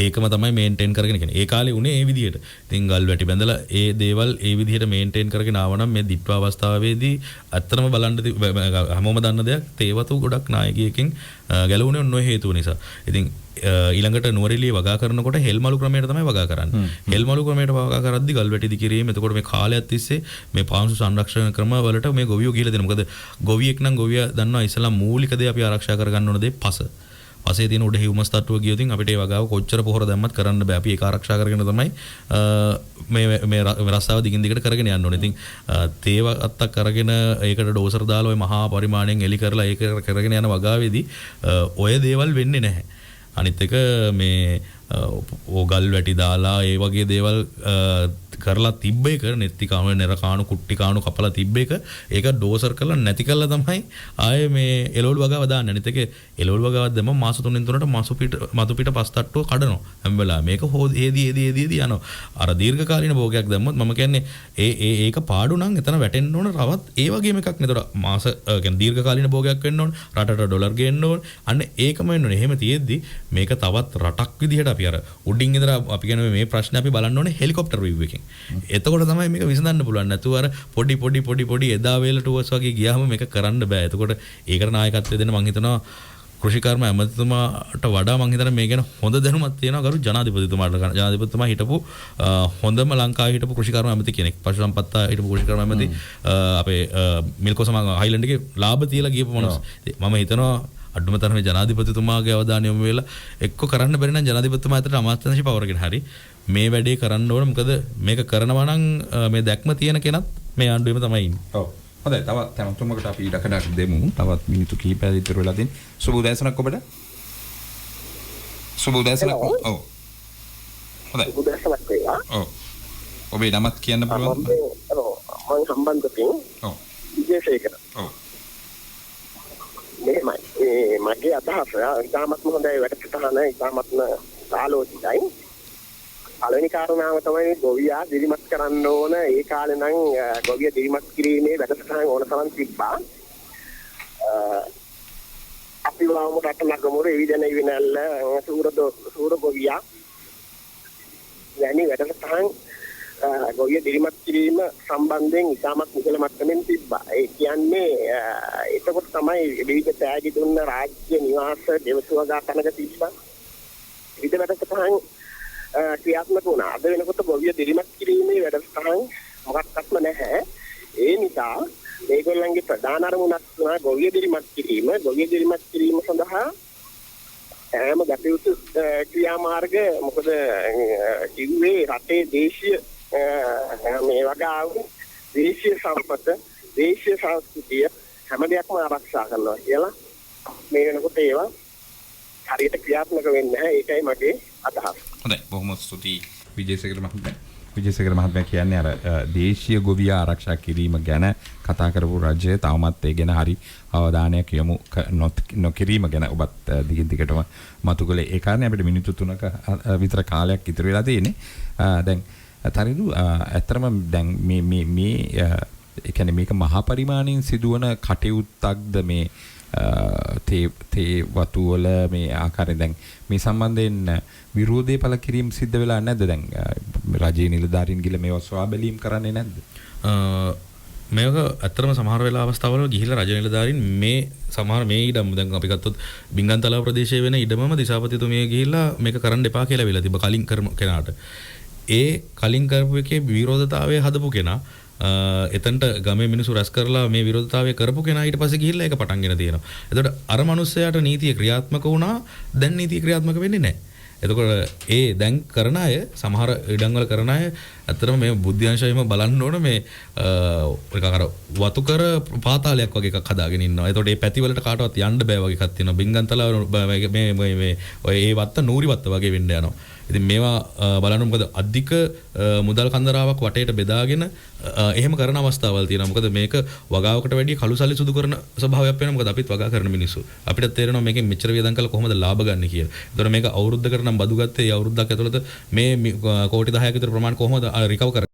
ඒකම තමයි මේන්ටේන් කරගෙන කියන්නේ. ඒ කාලේ උනේ ඒ විදිහට. ඉතින් ගල් වැටි බැඳලා ඒ දේවල් ඒ විදිහට මේන්ටේන් කරගෙන ආවනම් මේ දිට්ඨ අවස්ථාවේදී ඇත්තම බලන්න හැමෝම දන්න දෙයක් තේවතු ගොඩක් නායකයෙක්ගෙන් ගැලවුණේ ඔන්න ඔය හේතුව නිසා. ඉතින් ඊළඟට නුවරඑළිය වගා කරනකොට හෙල්මලු ක්‍රමයට තමයි වගා කරන්නේ. හෙල්මලු ක්‍රමයට වගා කරද්දී ගල් වැටි දිකිරීම එතකොට මේ කාලයක් තිස්සේ මේ පාංශු සංරක්ෂණ ක්‍රම වලට මේ ගොවියෝ ගිහිලා දෙනවා. මොකද ගොවියෙක් නම් ගොවියා දන්නවා ඉස්සලා මූලික දේ අපි ආරක්ෂා කරගන්න ඕන දේ පස. පසේ තියෙන උඩ හිව්මස් තට්ටුව ගියොත් අපිට ඒ වගාව කොච්චර පොහොර දැම්මත් කරන්න බෑ. අපි ඒක ආරක්ෂා කරගෙන තමයි මේ රස්සාව දිගින් දිගට කරගෙන යන්න ඕනේ. ඉතින් තේව අත්තක් අරගෙන ඒකට ඩෝසර් දාලා ඔය මහා පරිමාණයෙන් එලි කරලා ඒක කරගෙන යන වගාවේදී ඔය දේවල් වෙන්නේ නැහැ. අනිත් එක මේ ඕගල් වැටි දාලා ඒ වගේ දේවල් කරලා තිබ්බ එක නෙත්ති කාණු නෙර කාණු කුට්ටි කාණු කපලා තිබ්බ එක ඒක ඩෝසර් කරලා නැති කරලා තමයි ආයේ මේ එළවලු වගාව දාන්නේ. අනිත් එක එළවලු වගාවක් දැම්ම මාස 3න් 3ට මතු පිට පස් තට්ටුව කඩනවා හැම වෙලාවෙම. මේක හේදී යනවා. අර දීර්ඝකාලීන භෝගයක් දැම්මොත් මම කියන්නේ ඒක පාඩු නම් එතන වැටෙන්න ඕන රවත් ඒ වගේම එකක් නේද. මාස කියන්නේ දීර්ඝකාලීන භෝගයක් වෙන්න ඕන. රටට ඩොලර් ගේන්න ඕන. අන්න ඒකම වෙන්න ඕනේ. එහෙම තියෙද්දි මේක තවත් රටක් විදිහට අපි අර උඩින් ඉඳලා අපි කියන මේ ප්‍රශ්නේ අපි බලන්න ඕනේ හෙලිකොප්ටර් view එකෙන්. එතකොට තමයි මේක විසඳන්න පුළුවන්. නැතුව අර පොඩි එදා වේල ටුවර්ස් වගේ ගියාම මේක කරන්න බෑ. එතකොට ඒකට නායකත්වය දෙන්න මම හිතනවා කෘෂිකර්ම ඇමතිතුමාට වඩා මම හිතන්නේ මේ ගැන හොඳ දැනුමක් තියෙනවා ගරු ජනාධිපතිතුමාට. ජනාධිපතිතුමා හිටපු හොඳම ලංකාවේ හිටපු කෘෂිකර්ම ඇමති කෙනෙක්. පශු සම්පත්තා හිටපු කෘෂිකර්ම ඇමති අපේ මිල්කෝසම හයිලන්ඩ් එකේ ලාභ තියලා ගියපු මොනස්. මම හිතනවා අඩුම තරමේ ජනාධිපතිතුමාගේ අවධානය යොමු වෙලා එක්ක කරන්න බැරි නම් ජනාධිපතිතුමා අතට අමාත්‍යාංශ පවරගෙන හරි මේ වැඩේ කරන්න ඕන. මොකද මේක කරනවා නම් මේ දැක්ම තියෙන කෙනත් මේ ආණ්ඩුවේම තමයි ඉන්නේ. ඔව්. හොඳයි තවත් තැනතුමකට අපි ඉඩකඩක් දෙමු. තවත් මිනිත්තු කිහිපයක් ඉතුරු වෙලා තියෙන. සුබ උදෑසනක් ඔබට. සුබ උදෑසනක්. ඔව්. හොඳයි. උදෑසනක් වේවා. ඔව්. ඔබේ නමත් කියන්න පුළුවන්. මම සම්බන්ධයෙන්. ඔව්. විජේසේකර. ඔව්. මෙහෙමයි. මගේ අදහස ඉතාමත්ම හොඳයි වැඩසටහන ඉතාමත්ම ආලෝචිතයි. පළවෙනි කාරණාව තමයි ගොවියා දිරිමත් කරන්න ඕන. ඒ කාලේ නම් ගොවියා දිරිමත් කිරීමේ වැඩසටහන් ඕන තරම් තිබ්බා. අපි වහමු රටනගමුර එවිදෙන ඉවිනල්ල සූර ගොවියා යන්නේ වැඩසටහන් ගොවියා දිරිමත් කිරීම සම්බන්ධයෙන් ඉතාමත් මුදල මට්ටමින් තිබ්බා. ඒ කියන්නේ එතකොට තමයි විවිධ තෑගි දුන්න රාජ්‍ය නිවාස දෙවසුවගා තැනක තිබ්බා. විවිධ වැඩසටහන් ක්‍රියාත්මක වුණා. අද වෙනකොට ගොවිය දිරිමත් කිරීමේ වැඩසටහන් මොකක්වත්ම නැහැ. ඒ නිසා මේගොල්ලන්ගේ ප්‍රධාන අරමුණක් තමයි ගොවිය දිරිමත් කිරීම. ගොවිය දිරිමත් කිරීම සඳහා ෑම ගැටයුතු ක්‍රියාමාර්ග මොකද කිව්වේ රටේ දේශීය මේ වගාව දේශීය සම්පත දේශීය සංස්කෘතිය හැම දෙයක්ම ආරක්ෂා කරනවා කියලා. මේ වෙනකොට ඒවා හරියට ක්‍රියාත්මක වෙන්නේ නැහැ. ඒකයි මගේ අදහස. හොඳයි බොහොම ස්තුතියි විජේසේකර මහත්මයා. විජේසේකර මහත්මයා කියන්නේ අර දේශීය ගොවියා ආරක්ෂා කිරීම ගැන කතා කරපු රජය තවමත් ඒ ගැන හරි අවධානයක් යොමු නොකිරීම ගැන ඔබත් දිගින් දිගටම මතු කළේ. ඒ කාරණේ අපිට මිනිත්තු 3ක විතර කාලයක් ඉතුරු වෙලා තියෙන්නේ. දැන් තරිදු ඇත්තටම දැන් මේ ඒ කියන්නේ මේක මහා පරිමාණයෙන් සිදුවන කටයුත්තක්ද මේ තේ වතු වල මේ ආකාරයෙන් දැන් මේ සම්බන්ධයෙන් විරෝධය පළ කිරීම සිද්ධ වෙලා නැද්ද? දැන් රජයේ නිලධාරීන් ගිල මේවා සොයා බැලීම් කරන්නේ නැද්ද? මේක ඇත්තටම සමහර වෙලාව අවස්ථාවල ගිහිල්ලා රජ නිලධාරීන් මේ සමහර මේ ඉඩම් දැන් අපි ගත්තොත් බිංගන්තලාව ප්‍රදේශයේ වෙන ඉඩමම දිසාපතිතුමිය ගිහිල්ලා මේක කරන්න එපා කියලා වෙලා තිබ්බ කලින් කරමු කෙනාට. ඒ කලින් කරපු එකේ විරෝධතාවය හදපු කෙනා එතනට ගමේ මිනිස්සු රැස් කරලා මේ විරෝධතාවය කරපු කෙනා ඊට පස්සේ ගිහිල්ලා ඒක පටන්ගෙන තියෙනවා. එතකොට අර මිනිස්සයාට නීතිය ක්‍රියාත්මක වුණා, දැන් නීතිය ක්‍රියාත්මක වෙන්නේ නැහැ. එතකොට ඒ දැන් කරන අය සමහර ඉඩම් වල කරන අය ඇත්තටම මේ බුද්ධ්‍යංශයෙන්ම බලන්න ඕන මේ නිකන් අර වතු කර පාතාලයක් වගේ එකක් හදාගෙන ඉන්නවා. එතකොට මේ පැති වලට කාටවත් යන්න බෑ වගේ එකක් තියෙනවා. බින්ගන්තලාව මේ ඔය ඒ වත්ත නූරි වත්ත වගේ වෙන්න යනවා. ඉතින් මේවා බලන්න මොකද අධික මුදල් කන්දරාවක් වටේට බෙදාගෙන එහෙම කරන අවස්ථාවල් තියෙනවා. මොකද මේක වගාවකට වැඩිය කළු සල්ලි සුදු කරන ස්වභාවයක් වෙනවා. මොකද අපිත් වගා කරන මිනිස්සු. අපිට තේරෙනවා මේකෙන් මෙච්චර වියදම් කළා කොහොමද ලාභ ගන්න කියලා. ඒතකොට මේක අවුරුද්දකට නම් බදු ගත්තේ ඒ අවුරුද්දක් ඇතුළත මේ කෝටි 10ක විතර ප්‍රමාණ කොහොමද රිකවර්